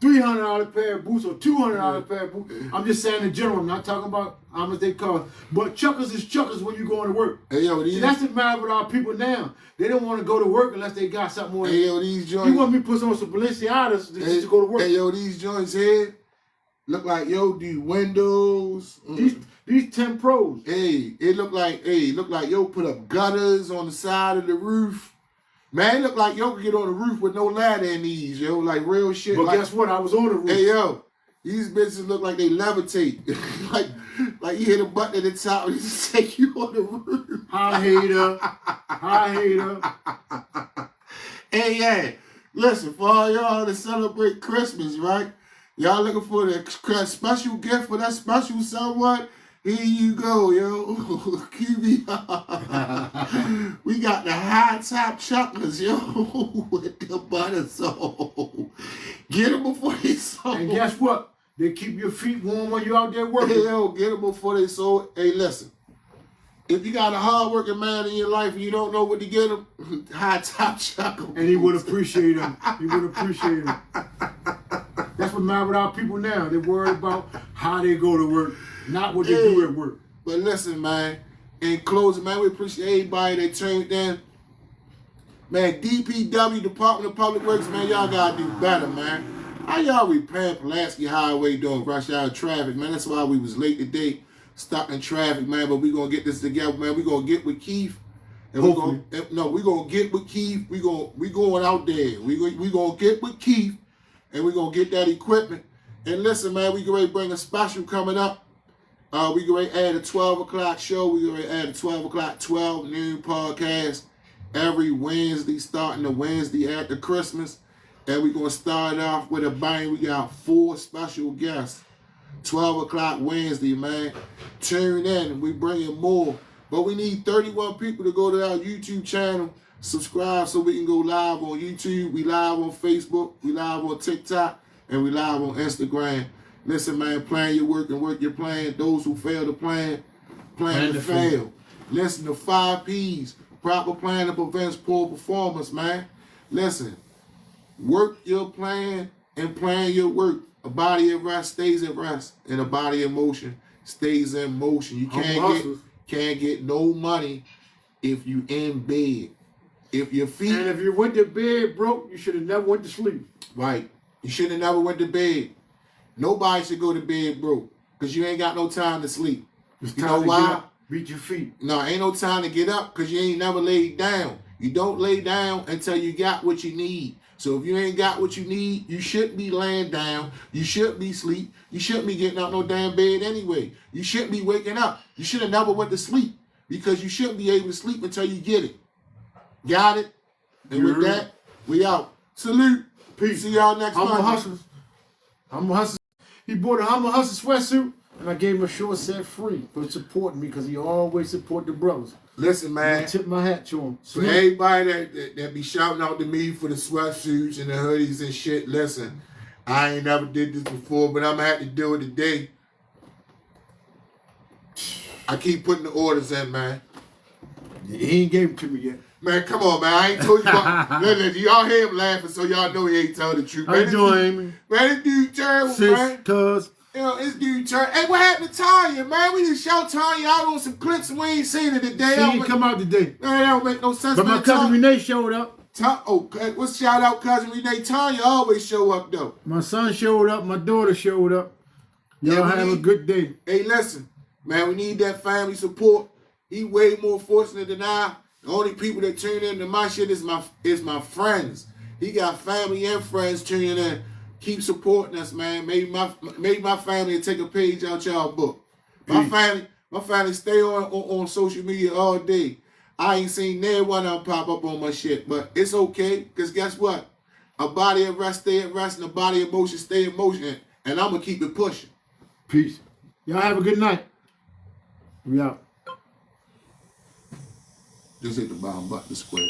S1: $300 pair of boots or $200 pair of boots. I'm just saying in general. I'm not talking about how much they cost. But chuckers is chuckers when you going to work.
S3: Hey, yo,
S1: See, that's the matter with our people now. They don't want to go to work unless they got something on.
S3: Hey, yo, these joints.
S1: You want me to put on some Balenciagas just to go to work?
S3: Hey, yo, these joints here look like these windows.
S1: These 10 Pros.
S3: Hey, look like yo put up gutters on the side of the roof. Man, it look like yo could get on the roof with no ladder in these, yo, like real shit.
S1: But
S3: like,
S1: guess what? I was on the roof.
S3: Hey, yo, these bitches look like they levitate. like you hit a button at the top and it just take you on the roof.
S1: Hi, hater.
S3: Hey, yeah, listen, for all y'all to celebrate Christmas, right? Y'all looking for the special gift for that special someone? Here you go, yo. QB. We got the high top chocolates, yo, with the butter sole. Get them before they sold.
S1: And guess what? They keep your feet warm when you're out there working.
S3: Hey, yo, get them before they sold. Hey, listen. If you got a hard-working man in your life and you don't know what to get him, high top chocolate.
S1: And he would appreciate him. That's what matters with our people now. They're worried about how they go to work, not what they do at work.
S3: But listen, man, in closing, man, we appreciate everybody that tuned in. Man, DPW, Department of Public Works, man, y'all gotta do better, man. How y'all repairing Pulaski Highway during rush hour traffic, man? That's why we was late today, stuck in traffic, man. But we gonna get this together, man. We gonna get with Keith. And we gonna get with Keith. We going out there. We gonna get with Keith, and we gonna get that equipment. And listen, man, we get ready to bring a special coming up. We get ready to add a 12 o'clock show. We get ready to add a 12 o'clock, 12 noon podcast every Wednesday, starting the Wednesday after Christmas. And we're going to start off with a bang. We got 4 special guests. 12 o'clock Wednesday, man. Tune in. We bringing more. But we need 31 people to go to our YouTube channel. Subscribe so we can go live on YouTube. We live on Facebook. We live on TikTok. And we live on Instagram. Listen, man, plan your work and work your plan. Those who fail to plan to fail. Listen to 5 P's. Proper planning prevents poor performance, man. Listen, work your plan and plan your work. A body at rest stays at rest, and a body in motion stays in motion. You can't get no money if you in bed. If your feet...
S1: And if you went to bed broke, you should have never went to sleep.
S3: Right. You should have never went to bed. Nobody should go to bed broke, because you ain't got no time to sleep.
S1: It's
S3: you
S1: time
S3: know
S1: to
S3: why?
S1: get up, beat your feet.
S3: No, ain't no time to get up, because you ain't never laid down. You don't lay down until you got what you need. So if you ain't got what you need, you shouldn't be laying down. You shouldn't be asleep. You shouldn't be getting out no damn bed anyway. You shouldn't be waking up. You should have never went to sleep, because you shouldn't be able to sleep until you get it. Got it? And with that, we out. Salute.
S1: Peace.
S3: See y'all next month.
S1: Humble Hustlers. He bought a Humble Hustler sweatsuit, and I gave him a short set free for supporting me, because he always support the brothers.
S3: Listen, man.
S1: I tip my hat to him.
S3: For everybody that be shouting out to me for the sweatsuits and the hoodies and shit, listen, I ain't never did this before, but I'm going to have to do it today. I keep putting the orders in, man.
S1: He ain't gave them to me yet.
S3: Man, come on, man. I ain't told you about... Listen, y'all hear him laughing, so y'all know he ain't telling the truth.
S1: How you doing, Amy?
S3: Man, this dude terrible, man.
S1: Cuz.
S3: You know, this dude terrible. Hey, what happened to Tanya, man? We just shout Tanya out on some clips and we ain't seen it today.
S1: She ain't come out today.
S3: Man, that don't make no sense.
S1: But my cousin Renee showed up.
S3: What's shout out cousin Renee? Tanya always show up, though.
S1: My son showed up. My daughter showed up. Y'all have a good day.
S3: Hey, listen.
S2: Man, we need that family support. He way more fortunate than I. The only people that tune into my shit is my friends. He got family and friends tuning in. Keep supporting us, man. Maybe my family will take a page out y'all book. My family stay on social media all day. I ain't seen never one of them pop up on my shit, but it's okay, because guess what? A body at rest stay at rest, and a body in motion stay in motion, and I'm gonna keep it pushing.
S1: Peace. Y'all have a good night. We out.
S2: Just hit the bottom button, square.